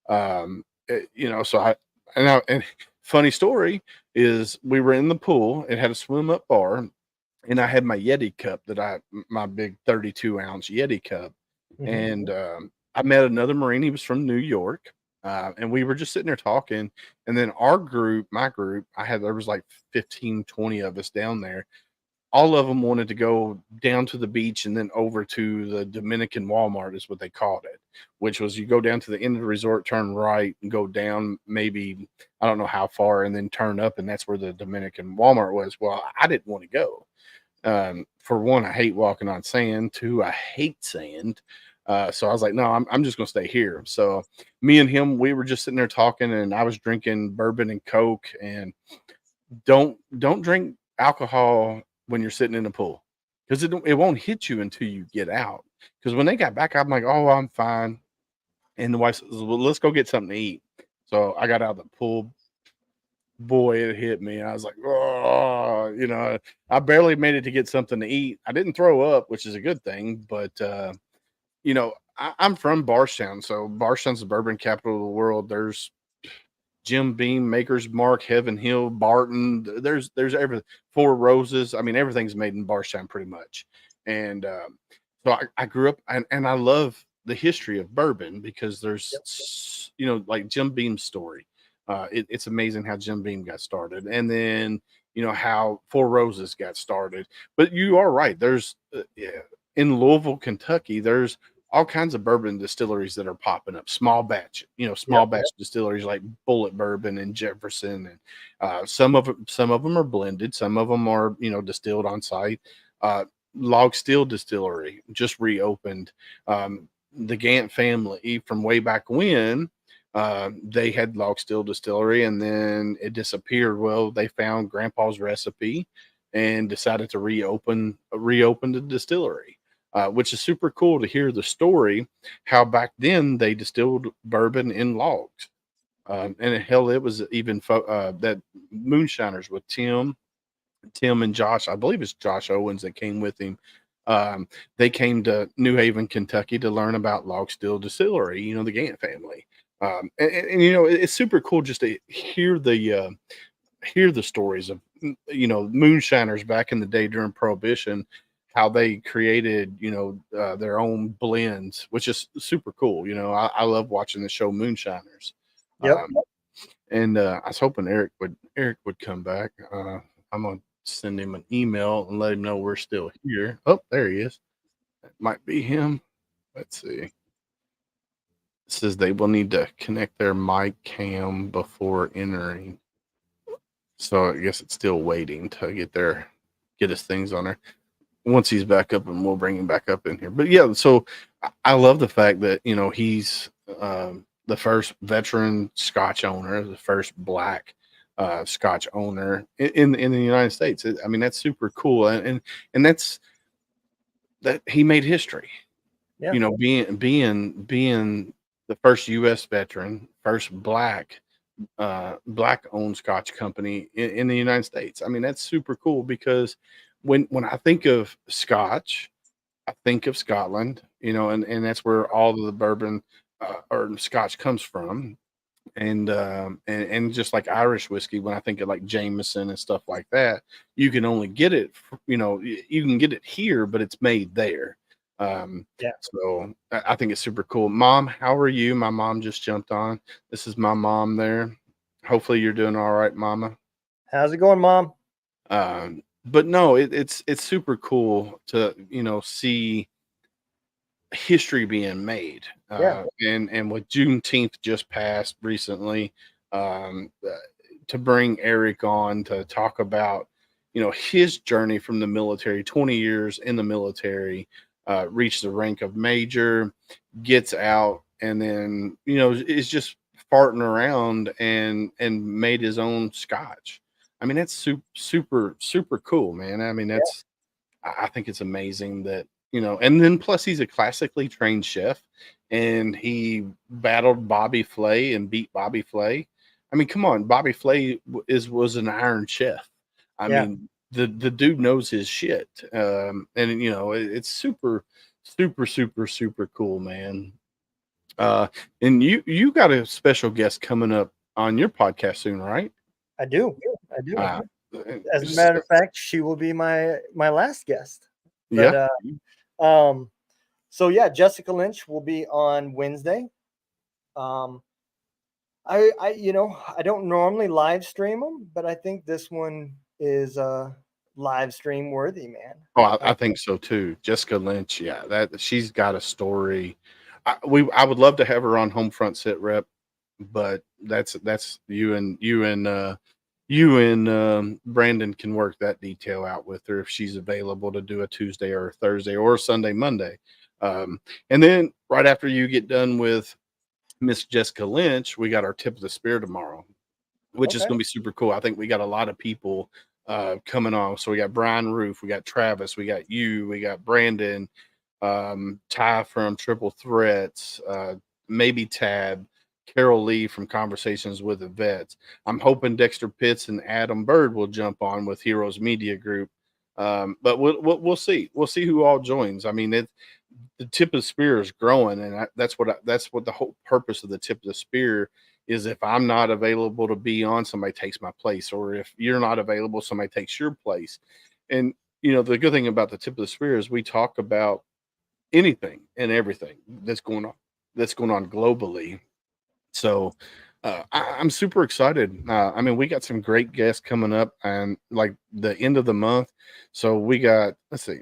so and funny story is we were in the pool. It had a swim up bar, and I had my Yeti cup my big 32-ounce Yeti cup, mhm, and I met another Marine. He was from New York, and we were just sitting there talking. And then my group, there was like 15, 20 of us down there. All of them wanted to go down to the beach and then over to the Dominican Walmart, is what they called it, which was you go down to the end of the resort, turn right, and go down maybe, I don't know how far, and then turn up, and that's where the Dominican Walmart was. Well, I didn't want to go. For one, I hate walking on sand. Two, I hate sand. So I was like, no, I'm just gonna stay here. So me and him, we were just sitting there talking, and I was drinking bourbon and Coke. And don't drink alcohol when you're sitting in the pool, because it won't hit you until you get out. Because when they got back, I'm like, oh, I'm fine. And the wife says, well, let's go get something to eat. So I got out of the pool. Boy, it hit me. I was like, oh, I barely made it to get something to eat. I didn't throw up, which is a good thing. But I'm from Barstown, so Barstown's the bourbon capital of the world. There's Jim Beam, Maker's Mark, Heaven Hill, Barton. There's everything. Four Roses. I mean, everything's made in Barstown pretty much. And so I grew up, and I love the history of bourbon because there's, like Jim Beam's story. It's amazing how Jim Beam got started, and then how Four Roses got started. But you are right. There's in Louisville, Kentucky, there's all kinds of bourbon distilleries that are popping up, small batch distilleries like Bullet Bourbon and Jefferson, and some of them are blended, some of them are distilled on site. Log Still Distillery just reopened. The Gant family from way back when, they had Log Still Distillery, and then it disappeared. Well, they found Grandpa's recipe and decided to reopen the distillery. Which is super cool to hear the story, how back then they distilled bourbon in logs. And hell, it was even that moonshiners with Tim and Josh, I believe it's Josh Owens that came with him. They came to New Haven, Kentucky to learn about Log Still Distillery, the Gant family. And it's super cool just to hear the stories of, moonshiners back in the day during Prohibition, how they created, their own blends, which is super cool. I love watching the show Moonshiners. Yep. And I was hoping Eric would come back. I'm gonna send him an email and let him know we're still here. Oh, there he is. That might be him. Let's see. It says they will need to connect their mic cam before entering. So I guess it's still waiting to get his things on there. Once he's back up, and we'll bring him back up in here. But yeah, so I love the fact that he's the first veteran Scotch owner, the first Black Scotch owner in the United States. I mean, that's super cool, and that's that he made history. Yeah. Being the first U.S. veteran, first Black owned Scotch company in the United States. I mean, that's super cool because when I think of Scotch, I think of Scotland, and that's where all of the bourbon or Scotch comes from. And just like Irish whiskey, when I think of like Jameson and stuff like that, you can only get it, you can get it here, but it's made there. So I think it's super cool. Mom, how are you? My mom just jumped on. This is my mom there. Hopefully you're doing all right, Mama. How's it going, Mom? But no, it's super cool to see history being made. And with Juneteenth just passed recently, to bring Eric on to talk about his journey from the military, 20 years in the military, reached the rank of major, gets out, and then is just farting around and made his own Scotch. I mean, that's super cool, man. I mean, I think it's amazing that, and then plus he's a classically trained chef, and he battled Bobby Flay and beat Bobby Flay. I mean, come on, Bobby Flay was an Iron Chef. I mean, the dude knows his shit. And it's super cool, man. And you got a special guest coming up on your podcast soon, right? I do. As a matter of fact, she will be my last guest. But, so yeah, Jessica Lynch will be on Wednesday. I don't normally live stream them, but I think this one is live stream worthy, man. Oh, I think so too. Jessica Lynch, that she's got a story. I would love to have her on Homefront Sitrep, but that's you and Brandon can work that detail out with her if she's available to do a Tuesday or a Thursday or a Sunday, Monday. And then right after you get done with Miss Jessica Lynch, we got our tip of the spear tomorrow, which is going to be super cool. I think we got a lot of people coming on. So we got Brian Roof, we got Travis, we got you, we got Brandon, Ty from Triple Threats, maybe Tab, Carol Lee from Conversations with the Vets. I'm hoping Dexter Pitts and Adam Bird will jump on with Heroes Media Group. But we'll see. We'll see who all joins. I mean, the tip of the spear is growing, and that's what the whole purpose of the tip of the spear is if I'm not available to be on, somebody takes my place, or if you're not available, somebody takes your place. And the good thing about the tip of the spear is we talk about anything and everything that's going on globally. So I'm super excited. I mean, we got some great guests coming up, and like the end of the month. So we got, let's see,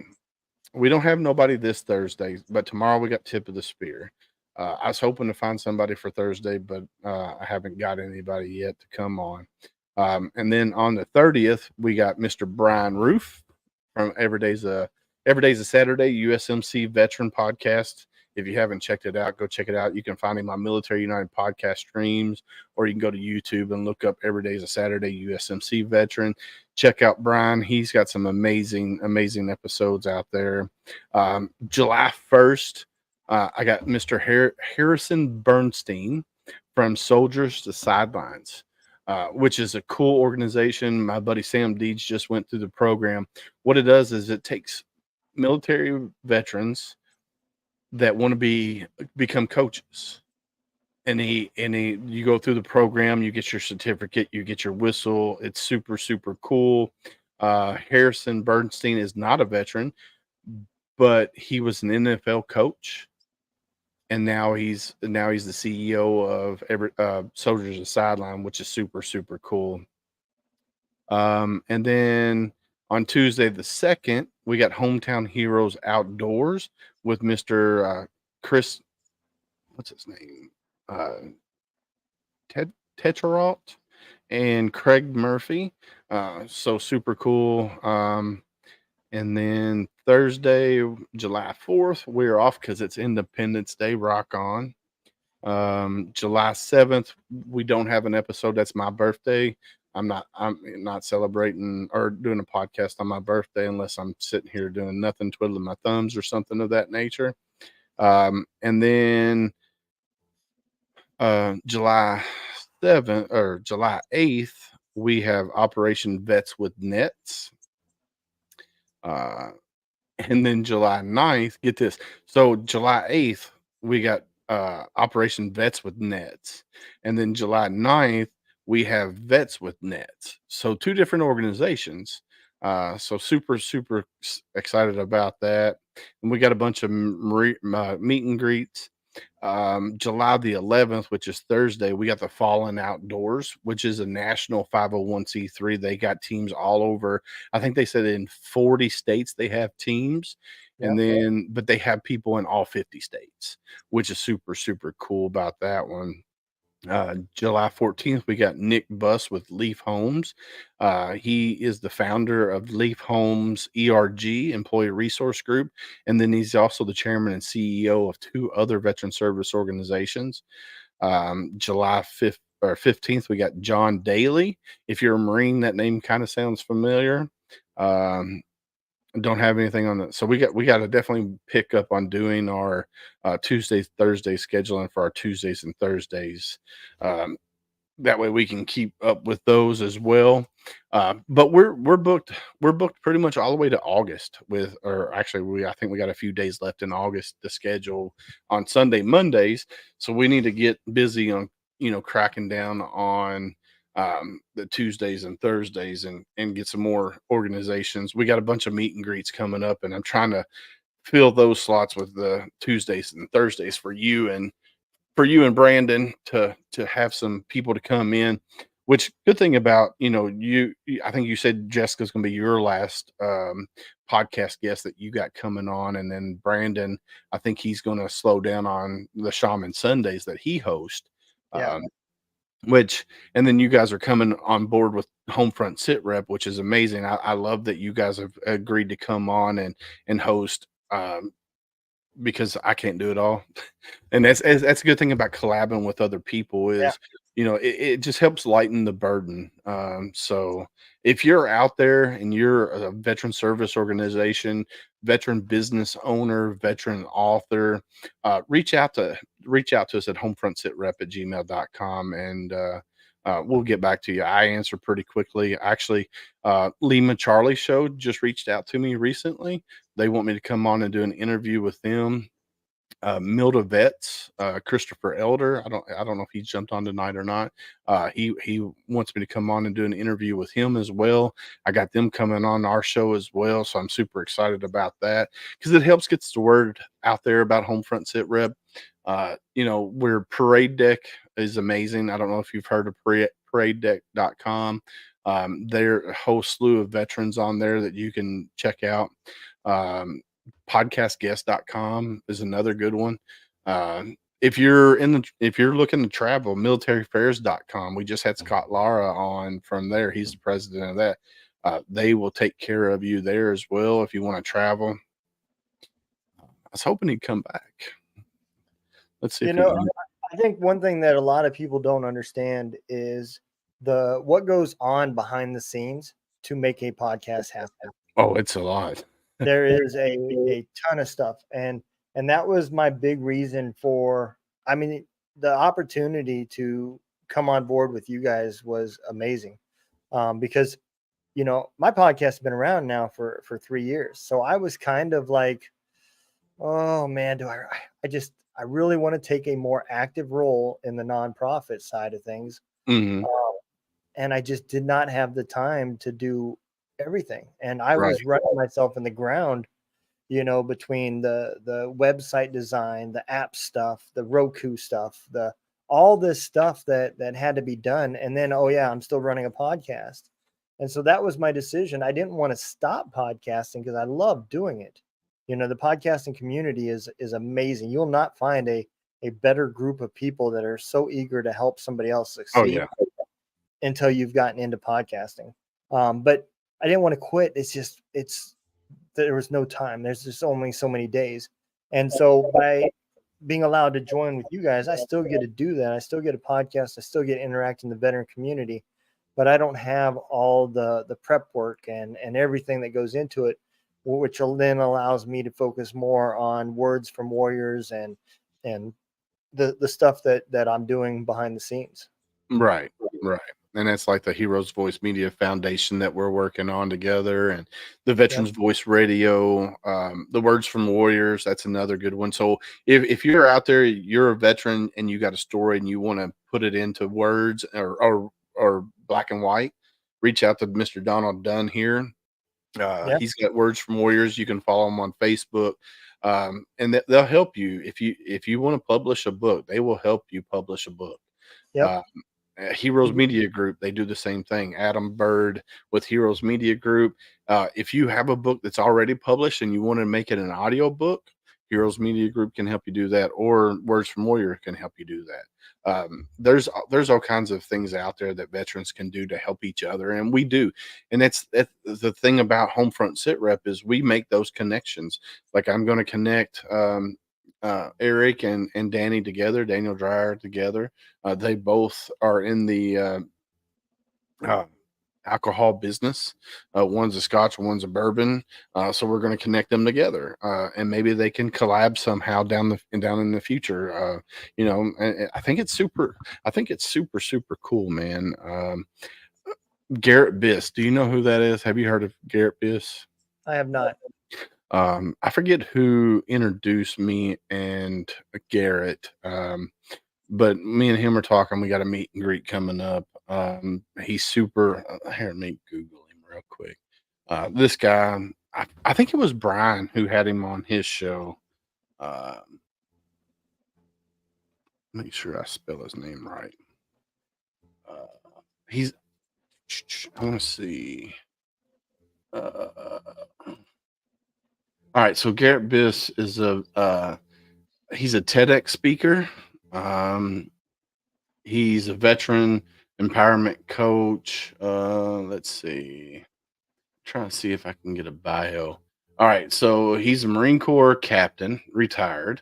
we don't have nobody this Thursday, but tomorrow we got tip of the spear. I was hoping to find somebody for Thursday, but I haven't got anybody yet to come on. And then on the 30th, we got Mr. Brian Roof from Every Day's a Saturday USMC Veteran Podcast. If you haven't checked it out, go check it out. You can find him on Military United podcast streams, or you can go to YouTube and look up Every Day's a Saturday USMC Veteran. Check out Brian. He's got some amazing episodes out there. July 1st, I got Mr. Harrison Bernstein from Soldiers to Sidelines, which is a cool organization. My buddy Sam Deeds just went through the program. What it does is it takes military veterans that want to become coaches, and you go through the program, you get your certificate, you get your whistle. It's super, super cool. Harrison Bernstein is not a veteran, but he was an NFL coach, and now he's the CEO of Soldiers of Sideline, which is super, super cool. And then on Tuesday the 2nd, we got Hometown Heroes Outdoors with Mr. Chris, what's his name? Tetrarot and Craig Murphy. So super cool. And then Thursday, July 4th, we're off because it's Independence Day. Rock on. July 7th, we don't have an episode. That's my birthday. I'm not celebrating or doing a podcast on my birthday unless I'm sitting here doing nothing, twiddling my thumbs or something of that nature. And then July 7th or July 8th, we have Operation Vets with Nets. And then July 9th, get this. So July 8th, we got Operation Vets with Nets. And then July 9th, we have Vets with Nets. So 2 different organizations. So super, super excited about that. And we got a bunch of meet and greets. July the 11th, which is Thursday, we got the Fallen Outdoors, which is a national 501c3. They got teams all over. I think they said in 40 states they have teams. And then, but they have people in all 50 states, which is super, super cool about that one. July 14th, we got Nick Buss with Leaf Homes. He is the founder of Leaf Homes ERG, Employee Resource Group, and then he's also the chairman and CEO of 2 other veteran service organizations. July 5th or 15th, we got John Daly. If you're a Marine, that name kind of sounds familiar. Don't have anything on that. So we got to definitely pick up on doing our Tuesday, Thursday scheduling for our Tuesdays and Thursdays. That way we can keep up with those as well. But we're booked pretty much all the way to August I think we got a few days left in August to schedule on Sunday, Mondays. So we need to get busy on, cracking down on the Tuesdays and Thursdays and get some more organizations. We got a bunch of meet and greets coming up, and I'm trying to fill those slots with the Tuesdays and Thursdays for you and Brandon to have some people to come in. Which good thing about you I think you said Jessica's going to be your last podcast guest that you got coming on, and then Brandon, I think he's going to slow down on the Shaman Sundays that he hosts. And then you guys are coming on board with Homefront Sitrep, which is amazing. I love that you guys have agreed to come on and host, because I can't do it all. And that's a good thing about collabing with other people is, it just helps lighten the burden. So if you're out there and you're a veteran service organization, veteran business owner, veteran author, reach out to us at homefrontsitrep@gmail.com, and we'll get back to you. I answer pretty quickly. Actually, Lima Charlie Show just reached out to me recently. They want me to come on and do an interview with them. Milda Vets, Christopher Elder. I don't know if he jumped on tonight or not. He wants me to come on and do an interview with him as well. I got them coming on our show as well, so I'm super excited about that because it helps get the word out there about HomeFront Sitrep. Where Parade Deck is amazing. I don't know if you've heard of paradedeck.com. There are a whole slew of veterans on there that you can check out. Podcastguest.com is another good one. If you're looking to travel, militaryfairs.com. We just had Scott Lara on from there. He's the president of that. They will take care of you there as well if you want to travel. I was hoping he'd come back. Let's see. I think one thing that a lot of people don't understand is what goes on behind the scenes to make a podcast happen. Oh, it's a lot. There is a ton of stuff, and that was my big reason for. I mean, the opportunity to come on board with you guys was amazing, because my podcast has been around now for 3 years, so I was kind of like, oh man, I really want to take a more active role in the nonprofit side of things. Mm-hmm. And I just did not have the time to do everything. And I Right. was running myself in the ground, between the website design, the app stuff, the Roku stuff, all this stuff that had to be done. And then, oh yeah, I'm still running a podcast. And so that was my decision. I didn't want to stop podcasting because I love doing it. The podcasting community is amazing. You'll not find a better group of people that are so eager to help somebody else succeed. Oh yeah. Until you've gotten into podcasting. But I didn't want to quit. There was no time. There's just only so many days. And so by being allowed to join with you guys, I still get to do that. I still get a podcast. I still get to interact in the veteran community, but I don't have all the prep work and everything that goes into it, which then allows me to focus more on words from warriors and the stuff that I'm doing behind the scenes. Right. And that's like the Heroes Voice Media Foundation that we're working on together, and the Veterans Voice Radio, the Words from Warriors. That's another good one. So if you're out there, you're a veteran and you got a story and you want to put it into words or black and white, reach out to Mr. Donald Dunn here. He's got Words from Warriors. You can follow him on Facebook. And they'll help you if you want to publish a book. They will help you publish a book. Heroes Media Group, they do the same thing. Adam Bird with Heroes Media Group. If you have a book that's already published and you want to make it an audio book, Heroes Media Group can help you do that, or Words from Warrior can help you do that. There's all kinds of things out there that veterans can do to help each other, and we do. And that's the thing about HomeFront Sitrep is we make those connections. Like I'm going to connect Eric and Danny together, Daniel Dreyer together. They both are in the alcohol business. One's a Scotch, one's a bourbon. So we're going to connect them together, and maybe they can collab somehow down in the future. And I think it's super cool, man. Garrett Biss. Do you know who that is? Have you heard of Garrett Biss? I have not. I forget who introduced me and Garrett, but me and him are talking. We got a meet and greet coming up. He's super. Here, let me Google him real quick. This guy, I think it was Brian who had him on his show. Make sure I spell his name right. I want to see. All right, so Garrett Biss is he's a TEDx speaker. He's a veteran empowerment coach. Let's see. Trying to see if I can get a bio. All right, so he's a Marine Corps captain, retired.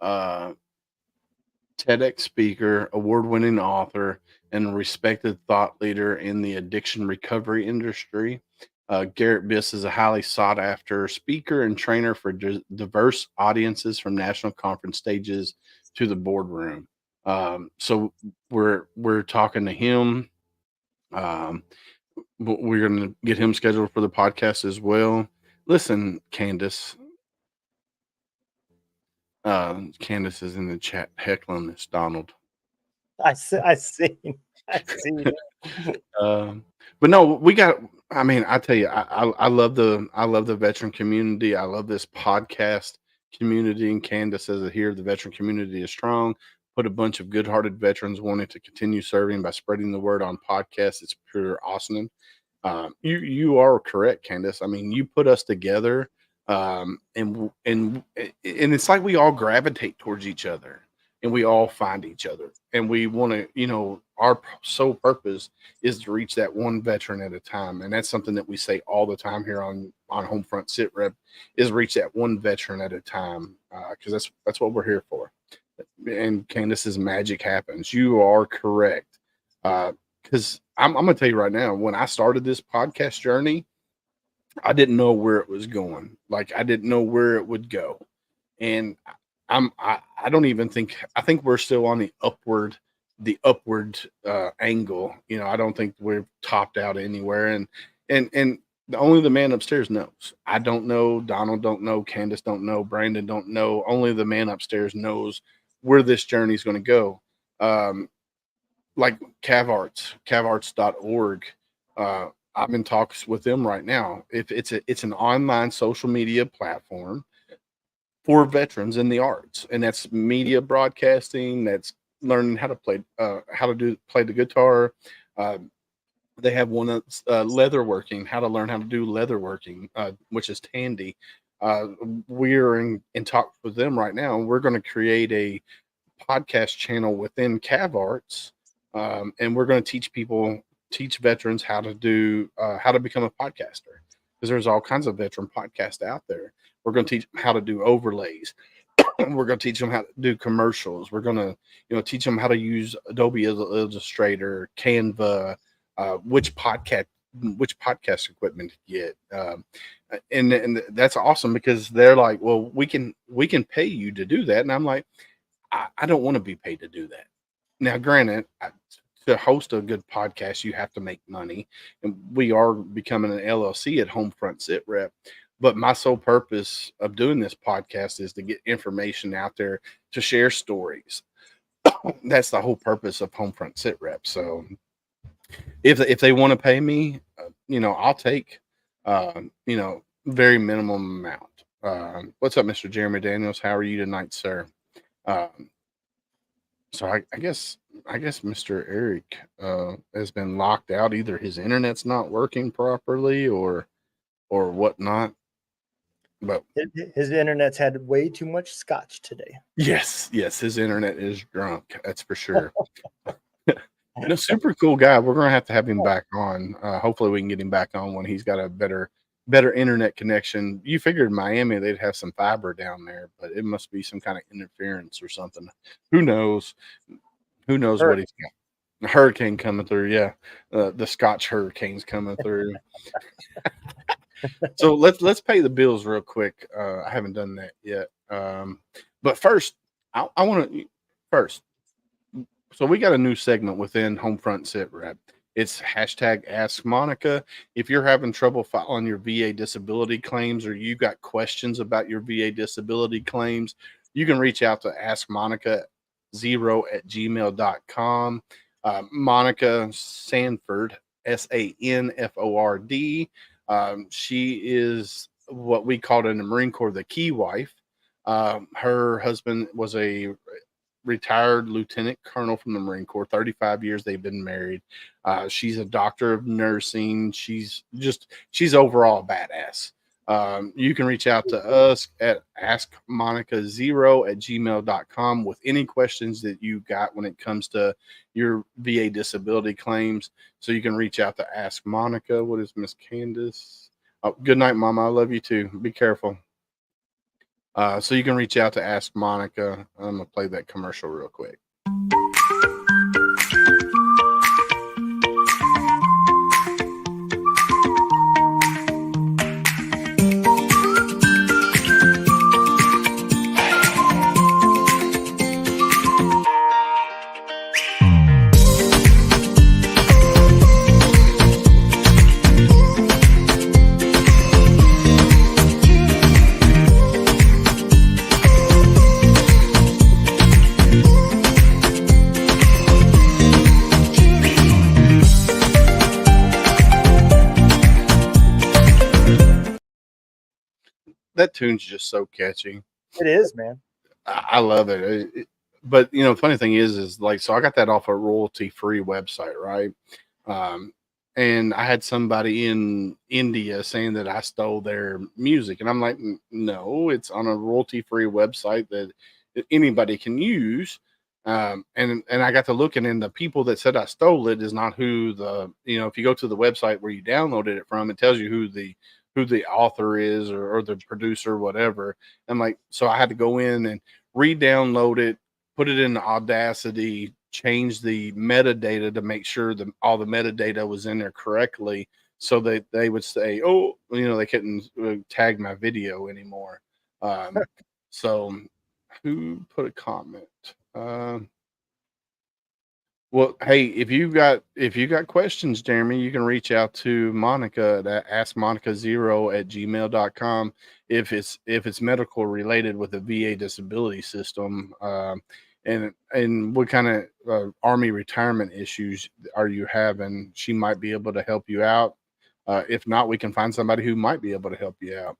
TEDx speaker, award-winning author, and a respected thought leader in the addiction recovery industry. Garrett Biss is a highly sought-after speaker and trainer for diverse audiences, from national conference stages to the boardroom. So we're talking to him. We're going to get him scheduled for the podcast as well. Listen, Candace, Candace is in the chat heckling this Donald. I see. I see. I see. But no, we got. I mean, I tell you, I love the veteran community. I love this podcast community, and Candace says it here. The veteran community is strong. Put a bunch of good-hearted veterans wanting to continue serving by spreading the word on podcasts. It's pure awesome. You are correct, Candace. I mean, you put us together, and it's like we all gravitate towards each other, and we all find each other, and we want to, our sole purpose is to reach that one veteran at a time, and that's something that we say all the time here on HomeFront Sitrep, is reach that one veteran at a time, because that's what we're here for. And Candace's magic happens. You are correct. Because I'm going to tell you right now, when I started this podcast journey, I didn't know where it was going. Like, I didn't know where it would go. And I don't even think, I think we're still on the upward angle. I don't think we're topped out anywhere. And only the man upstairs knows. I don't know. Donald don't know. Candace don't know. Brandon don't know. Only the man upstairs knows where this journey is going to go. Like cavarts.org. I'm in talks with them right now. If it's an online social media platform for veterans in the arts, and that's media broadcasting, that's learning how to play the guitar. They have one that's leatherworking, how to learn how to do leatherworking, which is Tandy. We're in talks with them right now, and we're going to create a podcast channel within CavArts, and we're going to teach veterans how to become a podcaster, because there's all kinds of veteran podcasts out there. We're going to teach them how to do overlays. We're going to teach them how to do commercials. We're going to teach them how to use Adobe Illustrator, Canva, which podcast equipment to get, and that's awesome, because they're like, well, we can pay you to do that, and I'm like, I don't want to be paid to do that. Now, granted, to host a good podcast, you have to make money, and we are becoming an LLC at HomeFront Sitrep. But my sole purpose of doing this podcast is to get information out there, to share stories. That's the whole purpose of HomeFront Sitrep. So if they want to pay me, I'll take, very minimum amount. What's up, Mr. Jeremy Daniels? How are you tonight, sir? So I guess Mr. Eric has been locked out. Either his internet's not working properly or whatnot. But his internet's had way too much scotch today. Yes, his internet is drunk. That's for sure. Super cool guy. We're gonna have to have him back on. Hopefully, we can get him back on when he's got a better internet connection. You figured Miami they'd have some fiber down there, but it must be some kind of interference or something. Who knows? What he's got? A hurricane coming through. Yeah, the Scotch hurricane's coming through. So let's pay the bills real quick. I haven't done that yet. But first, I want to first. So we got a new segment within HomeFront Sitrep. It's hashtag Ask Monica. If you're having trouble filing your VA disability claims, or you got questions about your VA disability claims, you can reach out to askmonica0@gmail.com. Monica Sanford, SANFORD. She is what we called in the Marine Corps the key wife. Her husband was a retired lieutenant colonel from the Marine Corps. 35 years they've been married. She's a doctor of nursing. She's overall a badass. You can reach out to us at askmonica0@gmail.com with any questions that you got when it comes to your VA disability claims. So you can reach out to Ask Monica. What is Miss Candace? Oh, good night, Mama. I love you too. Be careful. So you can reach out to Ask Monica. I'm going to play that commercial real quick. that tune's just so catchy. It is, man. I love it. But the funny thing is like, so I got that off a royalty free website, right? Um, and I had somebody in India saying that I stole their music, and I'm like, No, it's on a royalty free website that anybody can use. And I got to looking, and the people that said I stole it is not who if you go to the website where you downloaded it from, it tells you who the author is, or the producer, whatever. I'm like, so I had to go in and re-download it, put it in Audacity, change the metadata to make sure that all the metadata was in there correctly, so that they would say, oh, they couldn't tag my video anymore. So who put a comment? Well, hey, if you got questions, Jeremy, you can reach out to Monica at askmonica0@gmail.com if it's medical related with the VA disability system. And what kind of Army retirement issues are you having? She might be able to help you out. If not, we can find somebody who might be able to help you out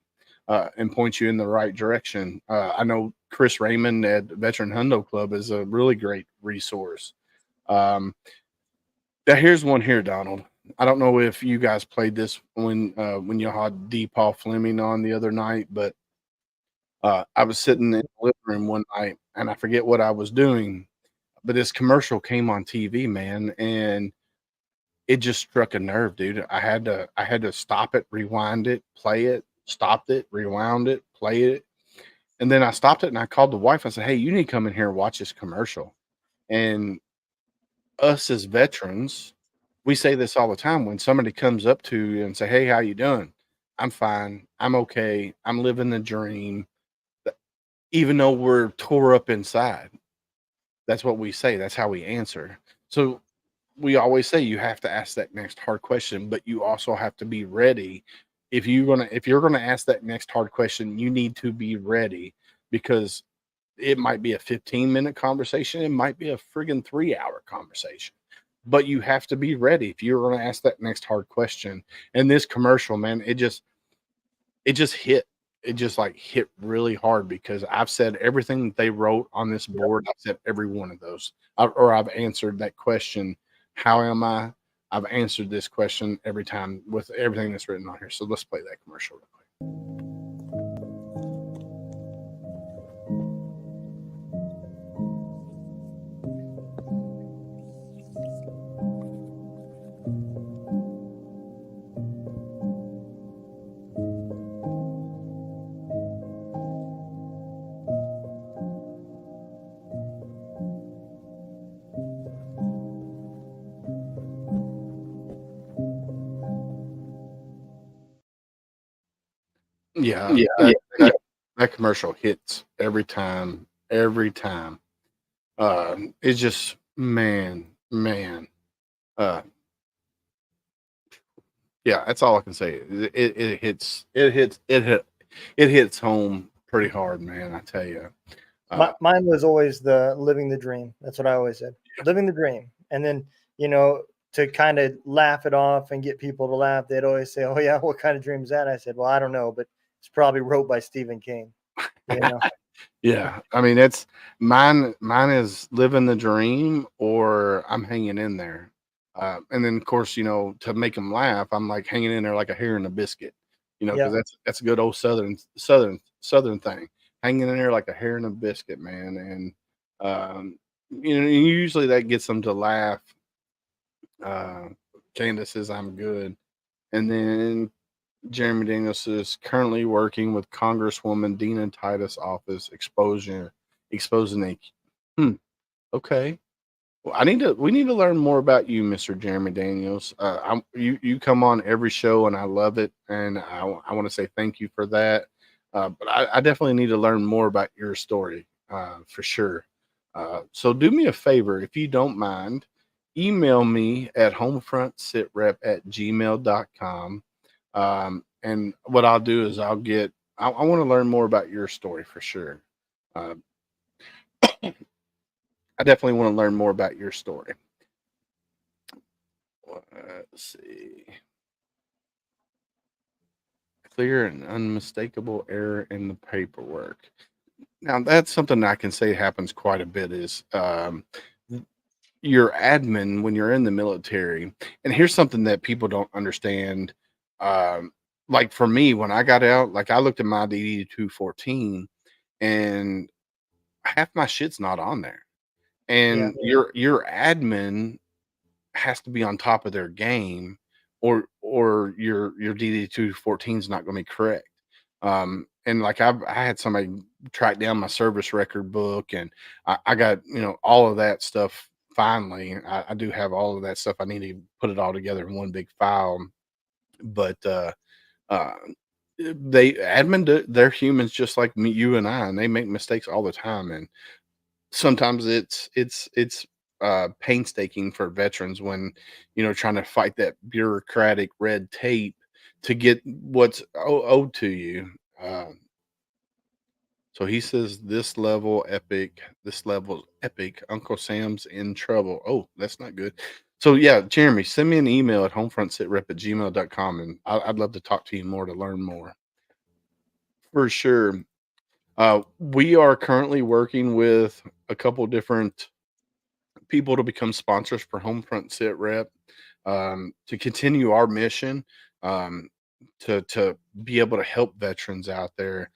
and point you in the right direction. I know Chris Raymond at Veteran Hundo Club is a really great resource. Now here's one here, Donald. I don't know if you guys played this when you had D. Paul Fleming on the other night, but I was sitting in the living room one night, and I forget what I was doing, but this commercial came on TV, man, and it just struck a nerve, dude. I had to stop it, rewind it, play it, stopped it, rewound it, play it, and then I stopped it, and I called the wife. I said, "Hey, you need to come in here and watch this commercial." And us as veterans, we say this all the time when somebody comes up to you and say, "Hey, how you doing?" "I'm fine. I'm okay. I'm living the dream." Even though we're tore up inside, that's what we say. That's how we answer. So we always say you have to ask that next hard question, but you also have to be ready. If you're gonna ask that next hard question, you need to be ready, because it might be a 15-minute conversation. It might be a friggin' 3-hour conversation. But you have to be ready if you're going to ask that next hard question. And this commercial, man, it just hit. It just like hit really hard, because I've said everything that they wrote on this board. I've said every one of those, or I've answered that question. How am I? I've answered this question every time with everything that's written on here. So let's play that commercial real quick. Yeah, that commercial hits every time, every time. It's just, man. Uh, yeah, that's all I can say. It hits home pretty hard, man. I tell you. Mine was always the living the dream. That's what I always said. Living the dream. And then, to kind of laugh it off and get people to laugh, they'd always say, "Oh yeah, what kind of dream is that?" I said, "Well, I don't know, but it's probably wrote by Stephen King." You know? Yeah, I mean, it's mine. Mine is living the dream, or I'm hanging in there. And then, of course, to make them laugh, I'm like hanging in there like a hair in a biscuit. Because Yeah. that's a good old southern thing. Hanging in there like a hair in a biscuit, man. And usually that gets them to laugh. Uh, Candace says I'm good, and then Jeremy Daniels is currently working with Congresswoman Dina Titus' office exposing a okay. Well, we need to learn more about you, Mr. Jeremy Daniels. You come on every show, and I love it, and I want to say thank you for that. But I definitely need to learn more about your story, for sure. So do me a favor, if you don't mind, email me at homefrontsitrep@gmail.com. And what I'll do is I want to learn more about your story for sure. Uh, I definitely want to learn more about your story. Let's see. clear and unmistakable error in the paperwork. Now that's something I can say happens quite a bit is your admin when you're in the military. And here's something that people don't understand. Um, like for me, when I got out, like I looked at my DD 214 and half my shit's not on there. Yeah. And your admin has to be on top of their game, or your DD214 is not going to be correct. And like I had somebody track down my service record book, and I got all of that stuff. Finally, I do have all of that stuff. I need to put it all together in one big file. But uh, they're humans just like me, you and I, and they make mistakes all the time. And sometimes it's painstaking for veterans when trying to fight that bureaucratic red tape to get what's owed to you. So he says this level epic, Uncle Sam's in trouble. Oh, that's not good. So yeah, Jeremy, send me an email at homefrontsitrep@gmail.com, and I'd love to talk to you more to learn more. For sure. We are currently working with a couple different people to become sponsors for Homefront Sitrep, to continue our mission, um, to be able to help veterans out there,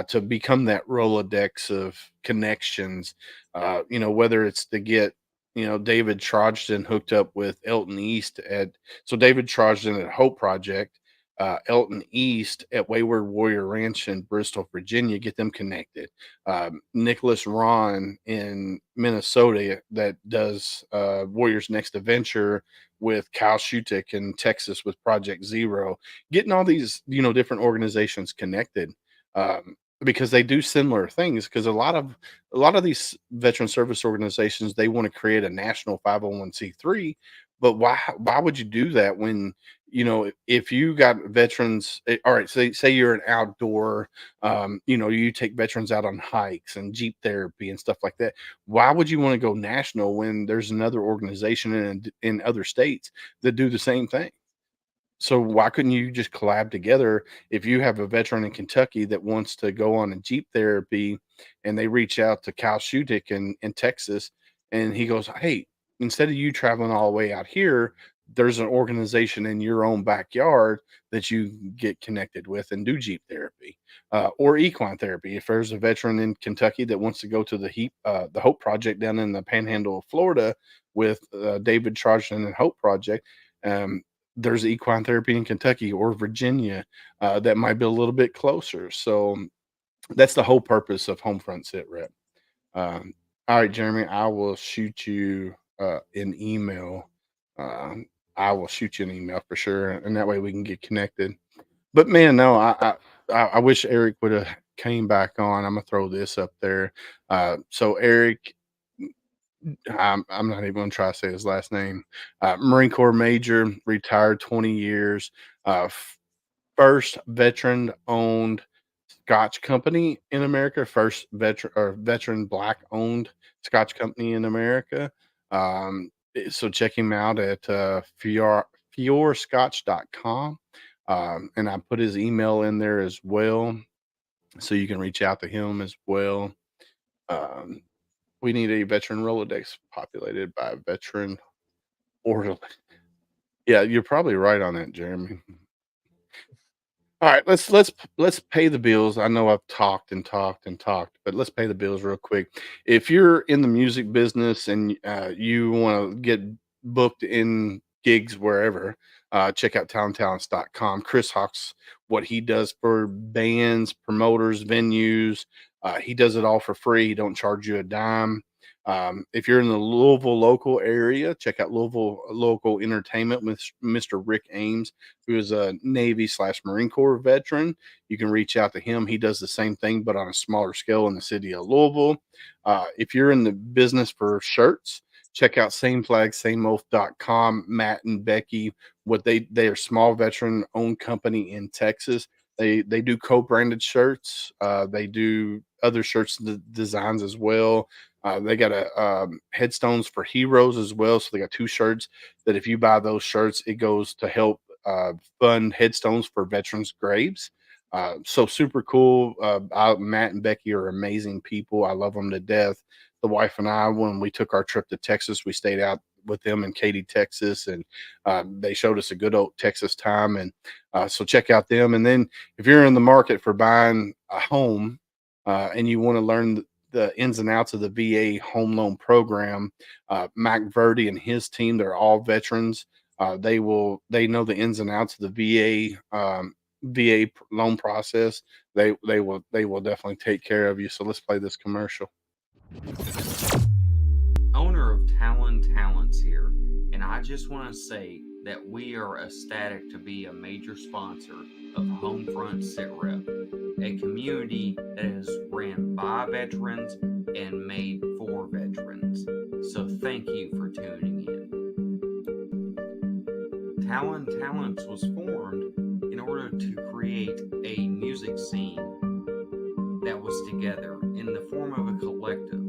to become that Rolodex of connections. Whether it's to get David Trogdon hooked up with Elton East so David Trogdon at Hope Project. Elton East at Wayward Warrior Ranch in Bristol, Virginia, get them connected. Nicholas Ron in Minnesota that does Warriors Next Adventure with Kyle Shutek in Texas with Project Zero, getting all these different organizations connected, because they do similar things. Because a lot of these veteran service organizations, they want to create a national 501c3, but why would you do that when if you got veterans, all right, say you're an outdoor, you take veterans out on hikes and Jeep therapy and stuff like that. Why would you want to go national when there's another organization in other states that do the same thing? So why couldn't you just collab together? If you have a veteran in Kentucky that wants to go on a Jeep therapy and they reach out to Kyle Shutek in Texas, and he goes, hey, instead of you traveling all the way out here, there's an organization in your own backyard that you get connected with and do Jeep therapy, or equine therapy. If there's a veteran in Kentucky that wants to go to the Hope Project down in the Panhandle of Florida with David Trogdon and Hope Project, um, there's equine therapy in Kentucky or Virginia that might be a little bit closer. So that's the whole purpose of Homefront Sitrep. All right, Jeremy, I will shoot you an email. Um, I will shoot you an email for sure, and that way we can get connected. But man, no, I wish Eric would have came back on. I'm gonna throw this up there. So Eric, I'm not even going to try to say his last name. Marine Corps Major, retired 20 years. First veteran owned Scotch company in America. First veteran Black owned Scotch company in America. So check him out at fiorscotch.com. And I put his email in there as well, so you can reach out to him as well. Um, we need a veteran Rolodex populated by a veteran orderly. Yeah, you're probably right on that, Jeremy. All right, let's pay the bills. I know I've talked and talked and talked, but let's pay the bills real quick. If you're in the music business and you want to get booked in gigs wherever, check out towntalents.com. Chris Hawks, what he does for bands, promoters, venues, he does it all for free. He don't charge you a dime. If you're in the Louisville local area, check out Louisville Local Entertainment with Mr. Rick Ames, who is a Navy/Marine Corps veteran. You can reach out to him. He does the same thing, but on a smaller scale in the city of Louisville. If you're in the business for shirts, check out sameflagsameoath.com. Matt and Becky, they are small veteran owned company in Texas. They do co-branded shirts. They do other shirts designs as well. They got a headstones for heroes as well. So they got 2 shirts that if you buy those shirts, it goes to help fund headstones for veterans' graves. So super cool. Matt and Becky are amazing people. I love them to death. The wife and I, when we took our trip to Texas, we stayed out with them in Katy, Texas, and they showed us a good old Texas time. And so check out them. And then if you're in the market for buying a home and you want to learn the ins and outs of the VA home loan program, Mac Verdi and his team, they're all veterans. They know the ins and outs of the VA loan process. They will definitely take care of you. So let's play this commercial. Owner of Talents here, and I just want to say that we are ecstatic to be a major sponsor of HomeFront Sitrep, a community that is ran by veterans and made for veterans. So thank you for tuning in. Talents was formed in order to create a music scene that was together in the form of a collective,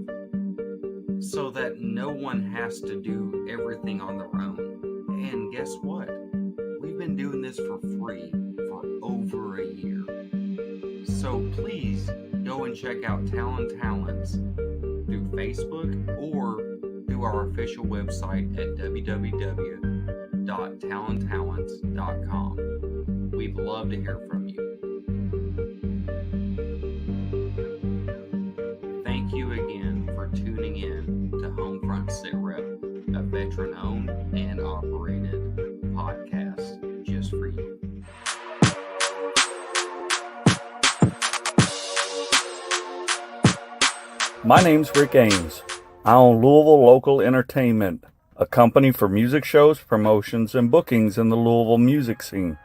so that no one has to do everything on their own. And guess what? We've been doing this for free for over a year. So please go and check out Talents through Facebook or through our official website at www.talenttalents.com. We'd love to hear from you. Thank you again for tuning in to HomeFront Sitrep, a veteran-owned and operated podcast just for you. My name's Rick Ames. I own Louisville Local Entertainment, a company for music shows, promotions, and bookings in the Louisville music scene.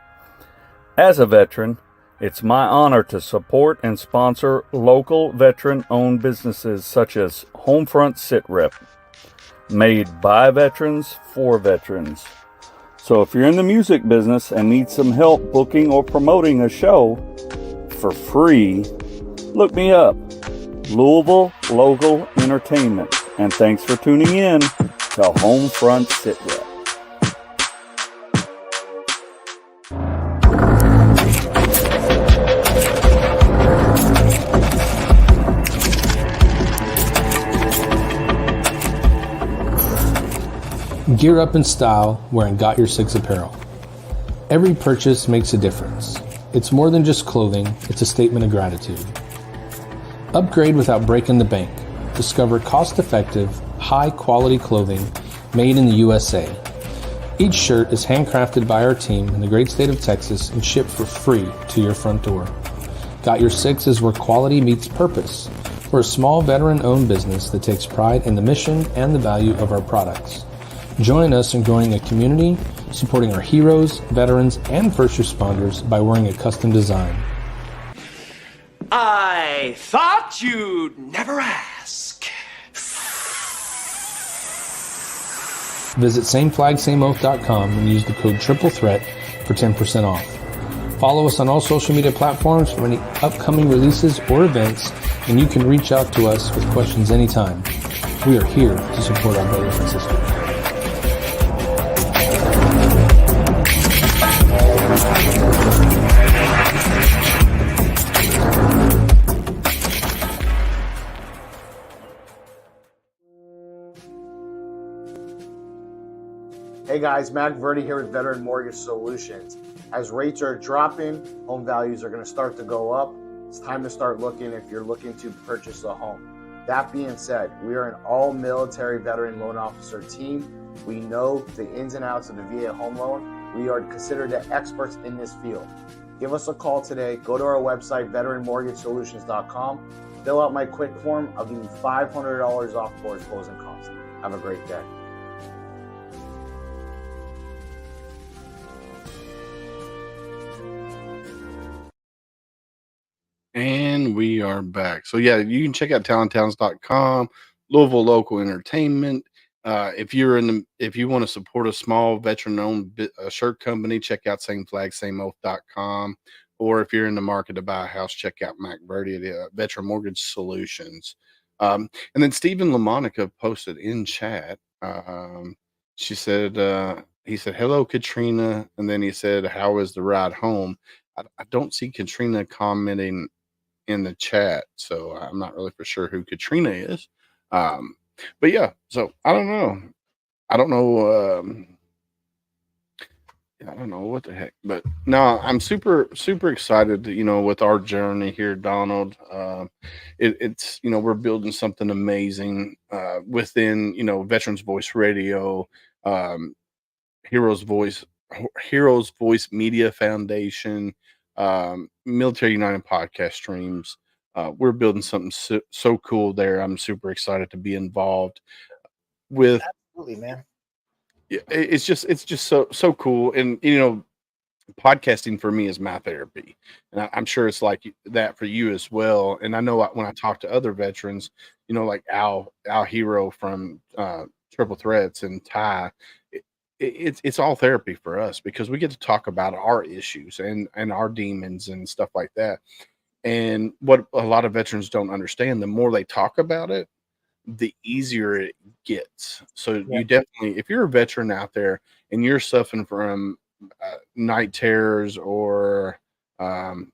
As a veteran, it's my honor to support and sponsor local veteran-owned businesses such as HomeFront Sitrep, made by veterans for veterans. So if you're in the music business and need some help booking or promoting a show for free, look me up, Louisville Local Entertainment. And thanks for tuning in to HomeFront Sitrep. Gear up in style wearing Got Your Six apparel. Every purchase makes a difference. It's more than just clothing, it's a statement of gratitude. Upgrade without breaking the bank. Discover cost-effective, high-quality clothing made in the USA. Each shirt is handcrafted by our team in the great state of Texas and shipped for free to your front door. Got Your Six is where quality meets purpose. We're a small veteran-owned business that takes pride in the mission and the value of our products. Join us in growing a community, supporting our heroes, veterans, and first responders by wearing a custom design. I thought you'd never ask. Visit sameflagsameoath.com and use the code TRIPLETHREAT for 10% off. Follow us on all social media platforms for any upcoming releases or events, and you can reach out to us with questions anytime. We are here to support our brothers and sisters. Hey guys, Mac Verdi here with Veteran Mortgage Solutions. As rates are dropping, home values are going to start to go up. It's time to start looking if you're looking to purchase a home. That being said, we are an all-military veteran loan officer team. We know the ins and outs of the VA home loan. We are considered the experts in this field. Give us a call today. Go to our website, veteranmortgagesolutions.com. Fill out my quick form. I'll give you $500 off towards closing costs. Have a great day. And we are back. So yeah, you can check out talenttowns.com, Louisville Local Entertainment. If you want to support a small veteran-owned shirt company, check out sameflagsameoath.com. Or if you're in the market to buy a house, check out Mac Verdi at Veteran Mortgage Solutions. And then Stephen LaMonica posted in chat. She said he said, "Hello, Katrina," and then he said, "How is the ride home?" I don't see Katrina commenting in the chat, so I'm not really for sure who Katrina is. Um, but yeah, so I don't know. I don't know. I don't know what the heck, but no, I'm super excited. With our journey here, Donald. It's we're building something amazing within Veterans Voice Radio, um, Heroes Voice, Heroes Voice Media Foundation, Military United Podcast Streams. We're building something so cool there. I'm super excited to be involved with. Absolutely, man. It's just so cool, and podcasting for me is my therapy, and I'm sure it's like that for you as well. And I know when I talk to other veterans, like Al Hero from Triple Threats and Ty, it's all therapy for us because we get to talk about our issues and our demons and stuff like that. And what a lot of veterans don't understand, the more they talk about it, the easier it gets. So Yeah. you definitely, if you're a veteran out there and you're suffering from night terrors or um,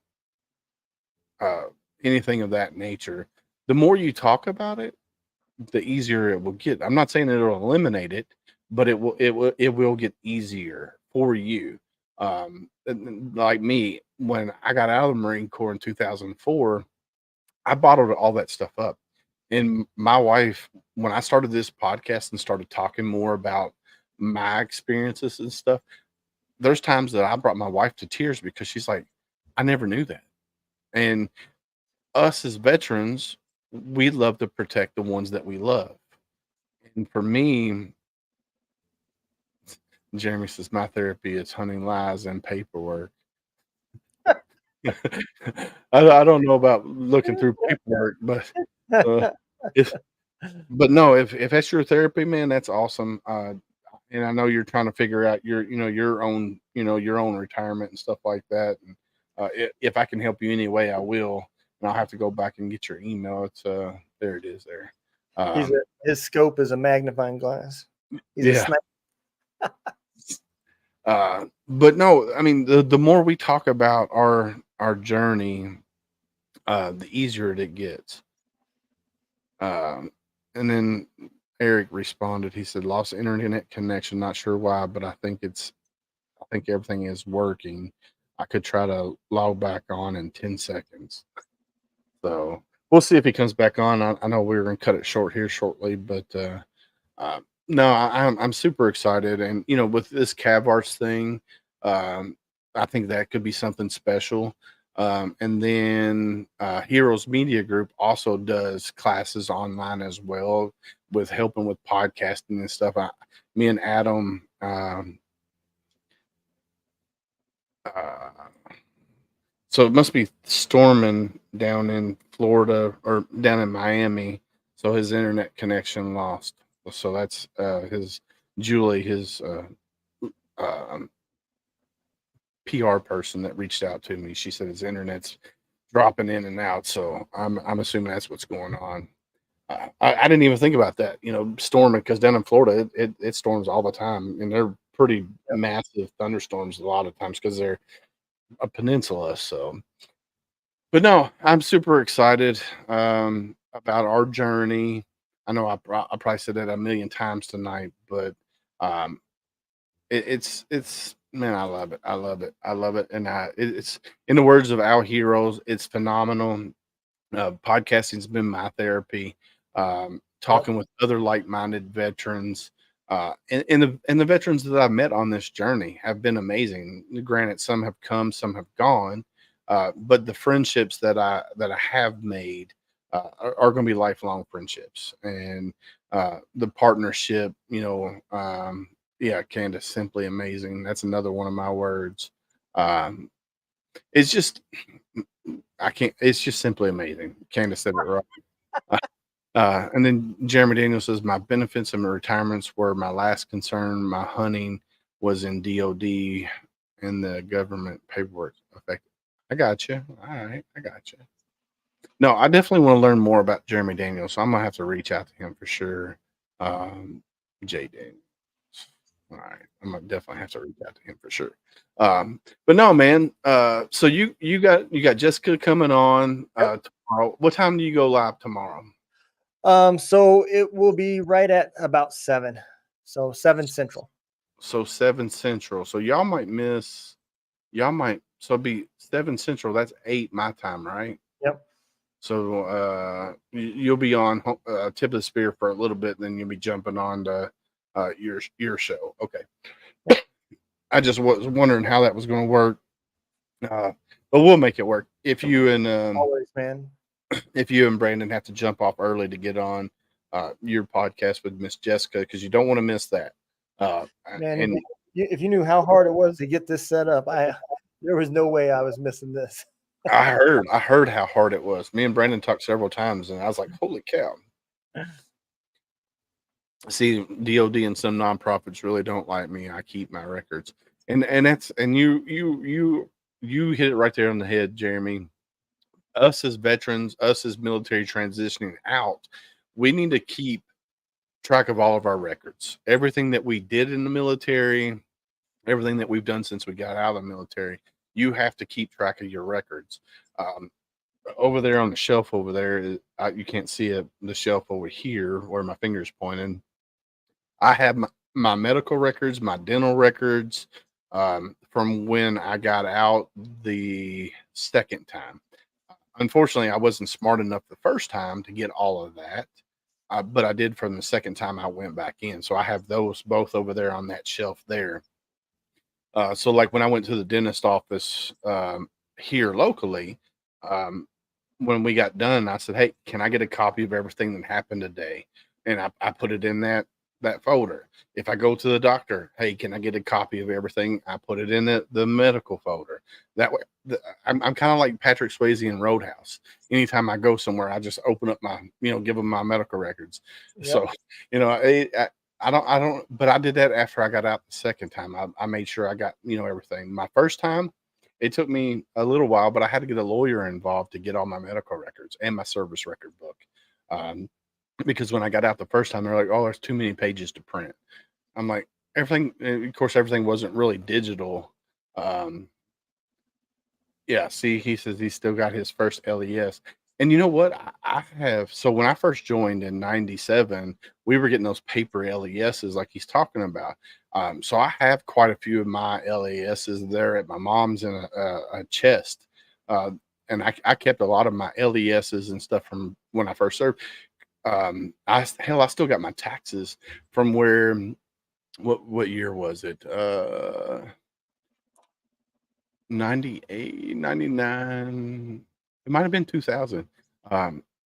uh, anything of that nature, the more you talk about it, the easier it will get. I'm not saying it'll eliminate it, but it will get easier for you. Like me, when I got out of the Marine Corps in 2004, I bottled all that stuff up. And my wife, when I started this podcast and started talking more about my experiences and stuff, there's times that I brought my wife to tears because she's like, I never knew that. And us as veterans, we love to protect the ones that we love. And for me, Jeremy says, my therapy is hunting lies and paperwork. I don't know about looking through paperwork, but uh, if but no, if that's your therapy, man, that's awesome. And I know you're trying to figure out your own retirement and stuff like that. And if I can help you any way, I will. And I'll have to go back and get your email. It's there it is there. His scope is a magnifying glass. He's a Yeah. sniper. But no, I mean the more we talk about our journey, the easier it gets. And then Eric responded. He said, "Lost internet connection. Not sure why, but I think everything is working. I could try to log back on in 10 seconds." So we'll see if he comes back on. I know we're going to cut it short here shortly, but no, I'm super excited. And, with this Cav Arts thing, I think that could be something special. And then Heroes Media Group also does classes online as well with helping with podcasting and stuff. Me and Adam, so it must be storming down in Florida or down in Miami. So his internet connection lost. So that's his Julie, his um, PR person that reached out to me. She said his internet's dropping in and out. So I'm assuming that's what's going on. I didn't even think about that. Storming, because down in Florida it storms all the time, and they're pretty massive thunderstorms a lot of times because they're a peninsula. So, but no, I'm super excited about our journey. I know I probably said that a million times tonight, but um, it's man, I love it. I love it. I love it. And it's in the words of our heroes, it's phenomenal. Podcasting's been my therapy. Talking with other like-minded veterans, and the veterans that I've met on this journey have been amazing. Granted, some have come, some have gone, but the friendships that I have made are going to be lifelong friendships, and the partnership. Yeah, Candace, simply amazing. That's another one of my words. Um, it's just I can't. It's just simply amazing. Candace said it right. And then Jeremy Daniel says, my benefits and my retirements were my last concern. My hunting was in DOD and the government paperwork affected. I got you. All right. I got you. No, I definitely want to learn more about Jeremy Daniel. So I'm going to have to reach out to him for sure. Jay Daniels. All right, I'm gonna definitely have to reach out to him for sure. But no, man. So you got Jessica coming on tomorrow. What time do you go live tomorrow? So it will be right at about 7. So 7 Central. So 7 Central. So y'all might miss. Y'all might. So it'll be 7 Central. That's 8 my time, right? Yep. So you'll be on Tip of the Spear for a little bit, and then you'll be jumping on to your show. Okay. I just was wondering how that was going to work, but we'll make it work. If you and Always, man. if you and Brandon have to jump off early to get on your podcast with Miss Jessica, because you don't want to miss that. Man, And if you knew how hard it was to get this set up, there was no way I was missing this. I heard how hard it was. Me and Brandon talked several times, and I was like, "Holy cow!" See, DOD and some nonprofits really don't like me. I keep my records, and you hit it right there on the head, Jeremy. Us as veterans, us as military transitioning out, we need to keep track of all of our records. Everything that we did in the military, everything that we've done since we got out of the military, you have to keep track of your records. Over there on the shelf over there, you can't see it, the shelf over here where my finger's pointing. I have my medical records, my dental records from when I got out the second time. Unfortunately, I wasn't smart enough the first time to get all of that, but I did from the second time I went back in. So I have those both over there on that shelf there. So like when I went to the dentist office here locally, when we got done, I said, "Hey, can I get a copy of everything that happened today?" And I put it in that folder. If I go to the doctor, "Hey, can I get a copy of everything?" I put it in the medical folder. That way, I'm kind of like Patrick Swayze in Roadhouse. Anytime I go somewhere, I just open up my, give them my medical records. Yep. So, I don't, but I did that after I got out the second time. I made sure I got, everything. My first time, it took me a little while, but I had to get a lawyer involved to get all my medical records and my service record book. Because when I got out the first time, they're like, "Oh, there's too many pages to print." I'm like, everything, of course, everything wasn't really digital. Yeah, see, he says he's still got his first LES. And you know what? I have, so when I first joined in 97, we were getting those paper LESs like he's talking about. So I have quite a few of my LESs there at my mom's in a chest. And I kept a lot of my LESs and stuff from when I first served. I still got my taxes from where, what year was it? 98, 99. It might have been 2000.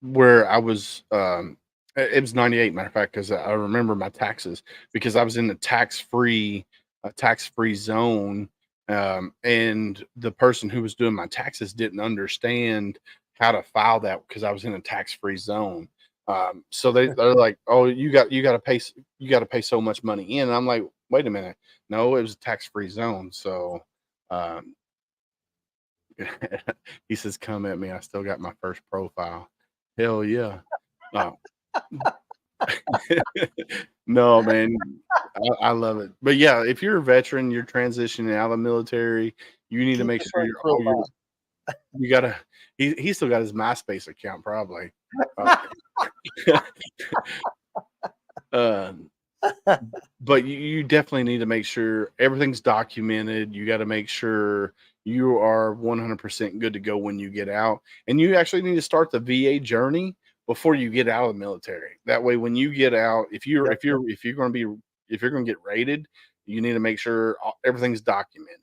Where I was, it was 98, matter of fact, because I remember my taxes because I was in the tax-free zone. And the person who was doing my taxes didn't understand how to file that because I was in a tax-free zone. So they're like, "Oh, you got to pay so much money in." And I'm like, "Wait a minute, no, it was a tax-free zone." So, he says, "Come at me. I still got my first profile." Hell yeah. Oh. No, man. I love it. But yeah, if you're a veteran, you're transitioning out of the military, you need to make sure you gotta, he still got his MySpace account probably. But you definitely need to make sure everything's documented. You got to make sure you are 100% good to go when you get out, and you actually need to start the VA journey before you get out of the military. That way, when you get out, if you're going to get rated, you need to make sure everything's documented.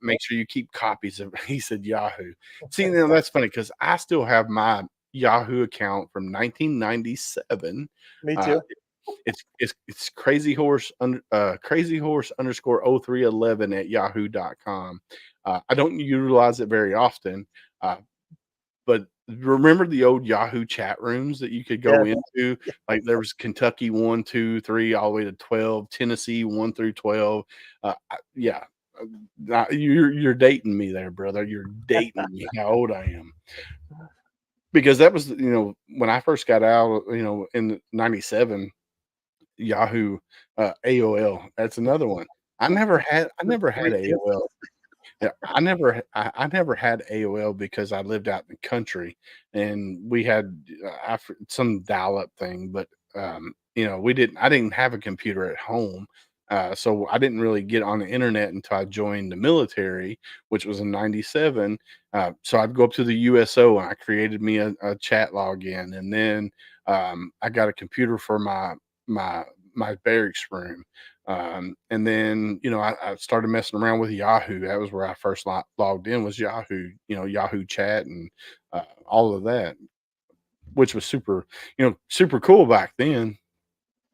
Make sure you keep copies of. He said Yahoo. See, now that's funny because I still have my Yahoo account from 1997. Me too. It's crazy horse underscore 0311 at yahoo.com. I don't utilize it very often, but remember the old Yahoo chat rooms that you could go into? Like there was Kentucky 1, 2, 3, all the way to 12, Tennessee 1 through 12. You're dating me there, brother. You're dating me. How old I am. Because that was, when I first got out, in 97, Yahoo, AOL. That's another one. I never had Great gift. AOL. Yeah, I never had AOL because I lived out in the country and we had some dial-up thing, but I didn't have a computer at home. So I didn't really get on the internet until I joined the military, which was in '97. So I'd go up to the USO and I created me a chat login, and then I got a computer for my my barracks room. And then, I started messing around with Yahoo. That was where I first logged in, was Yahoo, Yahoo chat and all of that, which was super cool back then.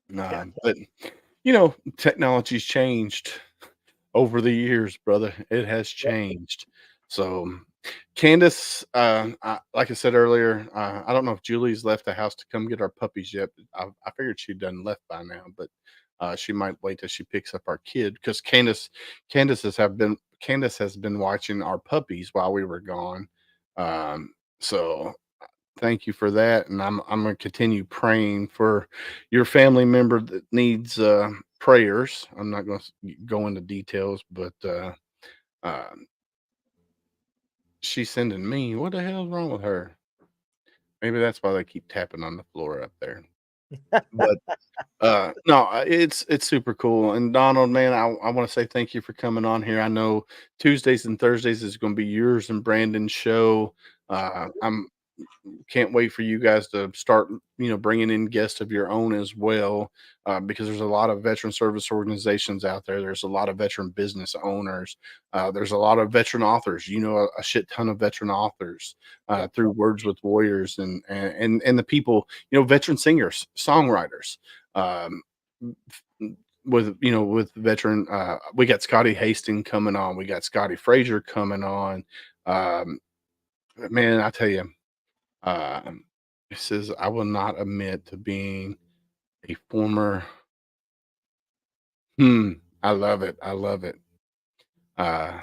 Yeah. But technology's changed over the years, brother. It has Yep. changed. So, Candace, like I said earlier, I don't know if Julie's left the house to come get our puppies yet. I figured she'd done left by now, but she might wait till she picks up our kid, because Candace has been watching our puppies while we were gone. So thank you for that, and I'm going to continue praying for your family member that needs prayers. I'm not going to go into details, but uh, she's sending me. What the hell's wrong with her? Maybe that's why they keep tapping on the floor up there. But no, it's super cool. And Donald, man, I want to say thank you for coming on here. I know Tuesdays and Thursdays is going to be yours and Brandon's show. I'm can't wait for you guys to start, bringing in guests of your own as well, because there's a lot of veteran service organizations out there. There's a lot of veteran business owners. There's a lot of veteran authors. A shit ton of veteran authors through Words with Warriors, and the people, veteran singers, songwriters. Um, with veteran, we got Scotty Hastings coming on. We got Scotty Frazier coming on. Um, man, I tell you. Um, it says, "I will not admit to being a former." I love it. I love it. Uh,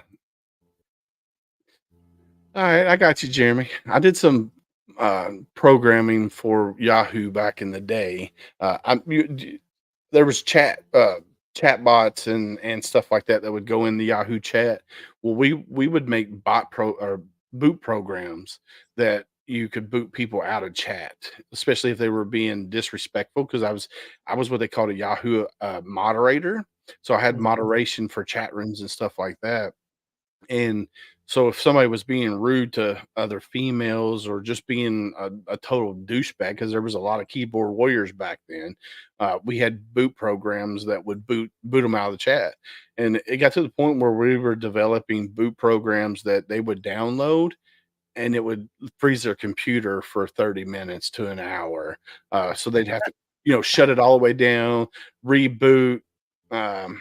all right, I got you, Jeremy. I did some programming for Yahoo back in the day. There was chat bots and stuff like that would go in the Yahoo chat. Well, we would make boot programs that you could boot people out of chat, especially if they were being disrespectful. Because I was what they called a Yahoo moderator, so I had Mhm. moderation for chat rooms and stuff like that. And so if somebody was being rude to other females or just being a total douchebag, because there was a lot of keyboard warriors back then, we had boot programs that would boot them out of the chat. And it got to the point where we were developing boot programs that they would download, and it would freeze their computer for 30 minutes to an hour. So they'd have to, shut it all the way down, reboot. Um,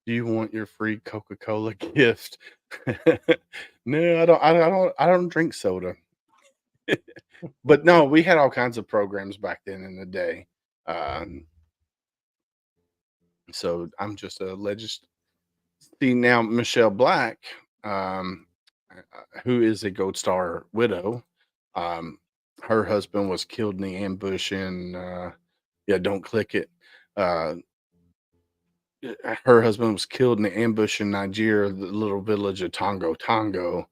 do you want your free Coca-Cola gift? No, I don't drink soda. But no, we had all kinds of programs back then in the day. Um, so I'm just a see now Michelle Black, um, who is a Gold Star widow. Um, her husband was killed in the ambush in yeah, don't click it. Uh, her husband was killed in the ambush in Nigeria, the little village of Tongo Tongo.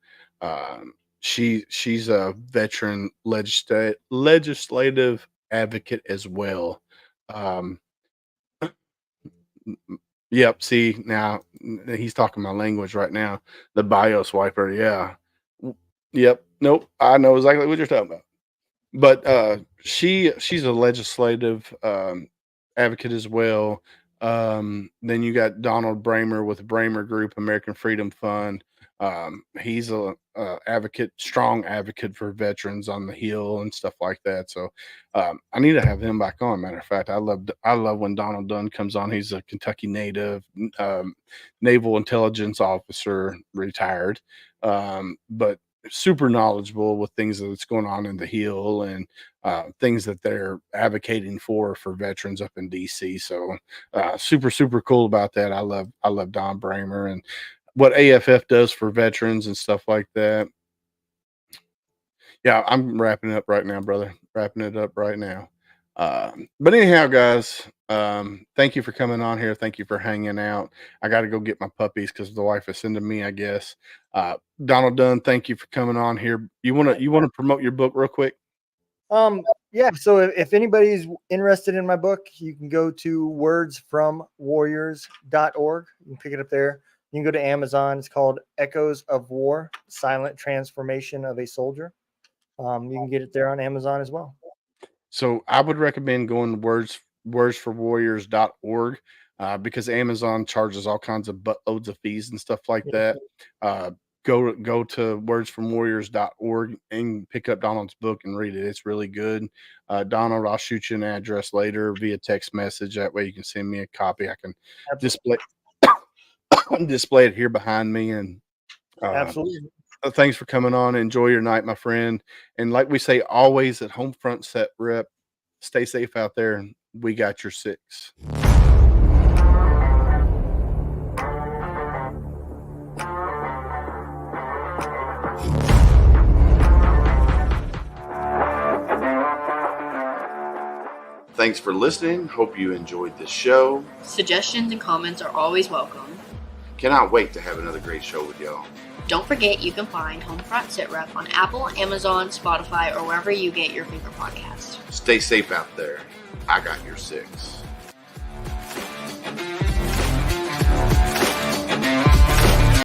She's a veteran legislative advocate as well. Um, yep. See, now he's talking my language right now. The BIOS wiper. Yeah. Yep. Nope. I know exactly what you're talking about. But she's a legislative advocate as well. Then you got Donald Bramer with Bramer Group, American Freedom Fund. He's a advocate, strong advocate for veterans on the Hill and stuff like that. So I need to have him back on. Matter of fact, I love when Donald Dunn comes on. He's a Kentucky native, naval intelligence officer, retired, but super knowledgeable with things that's going on in the Hill and things that they're advocating for veterans up in DC. So super cool about that. I love Don Bramer and what AFF does for veterans and stuff like that. Yeah, I'm wrapping it up right now, brother. Wrapping it up right now. But anyhow, guys, thank you for coming on here. Thank you for hanging out. I got to go get my puppies because the wife is sending me, I guess. Donald Dunn, thank you for coming on here. You want to promote your book real quick? Yeah. So if anybody's interested in my book, you can go to wordsfromwarriors.org. You can pick it up there. You can go to Amazon. It's called Echoes of War: Silent Transformation of a Soldier. You can get it there on Amazon as well. So I would recommend going to wordsforwarriors.org because Amazon charges all kinds of buttloads of fees and stuff like that. Go to wordsfromwarriors.org and pick up Donald's book and read it. It's really good. Donald, I'll shoot you an address later via text message. That way you can send me a copy. I can display it here behind me. And Absolutely. Thanks for coming on. Enjoy your night, my friend. And like we say always at HomeFront Sitrep, stay safe out there. And we got your six. Thanks for listening. Hope you enjoyed this show. Suggestions and comments are always welcome. Cannot wait to have another great show with y'all. Don't forget you can find HomeFront Sitrep on Apple, Amazon, Spotify, or wherever you get your favorite podcasts. Stay safe out there. I got your six.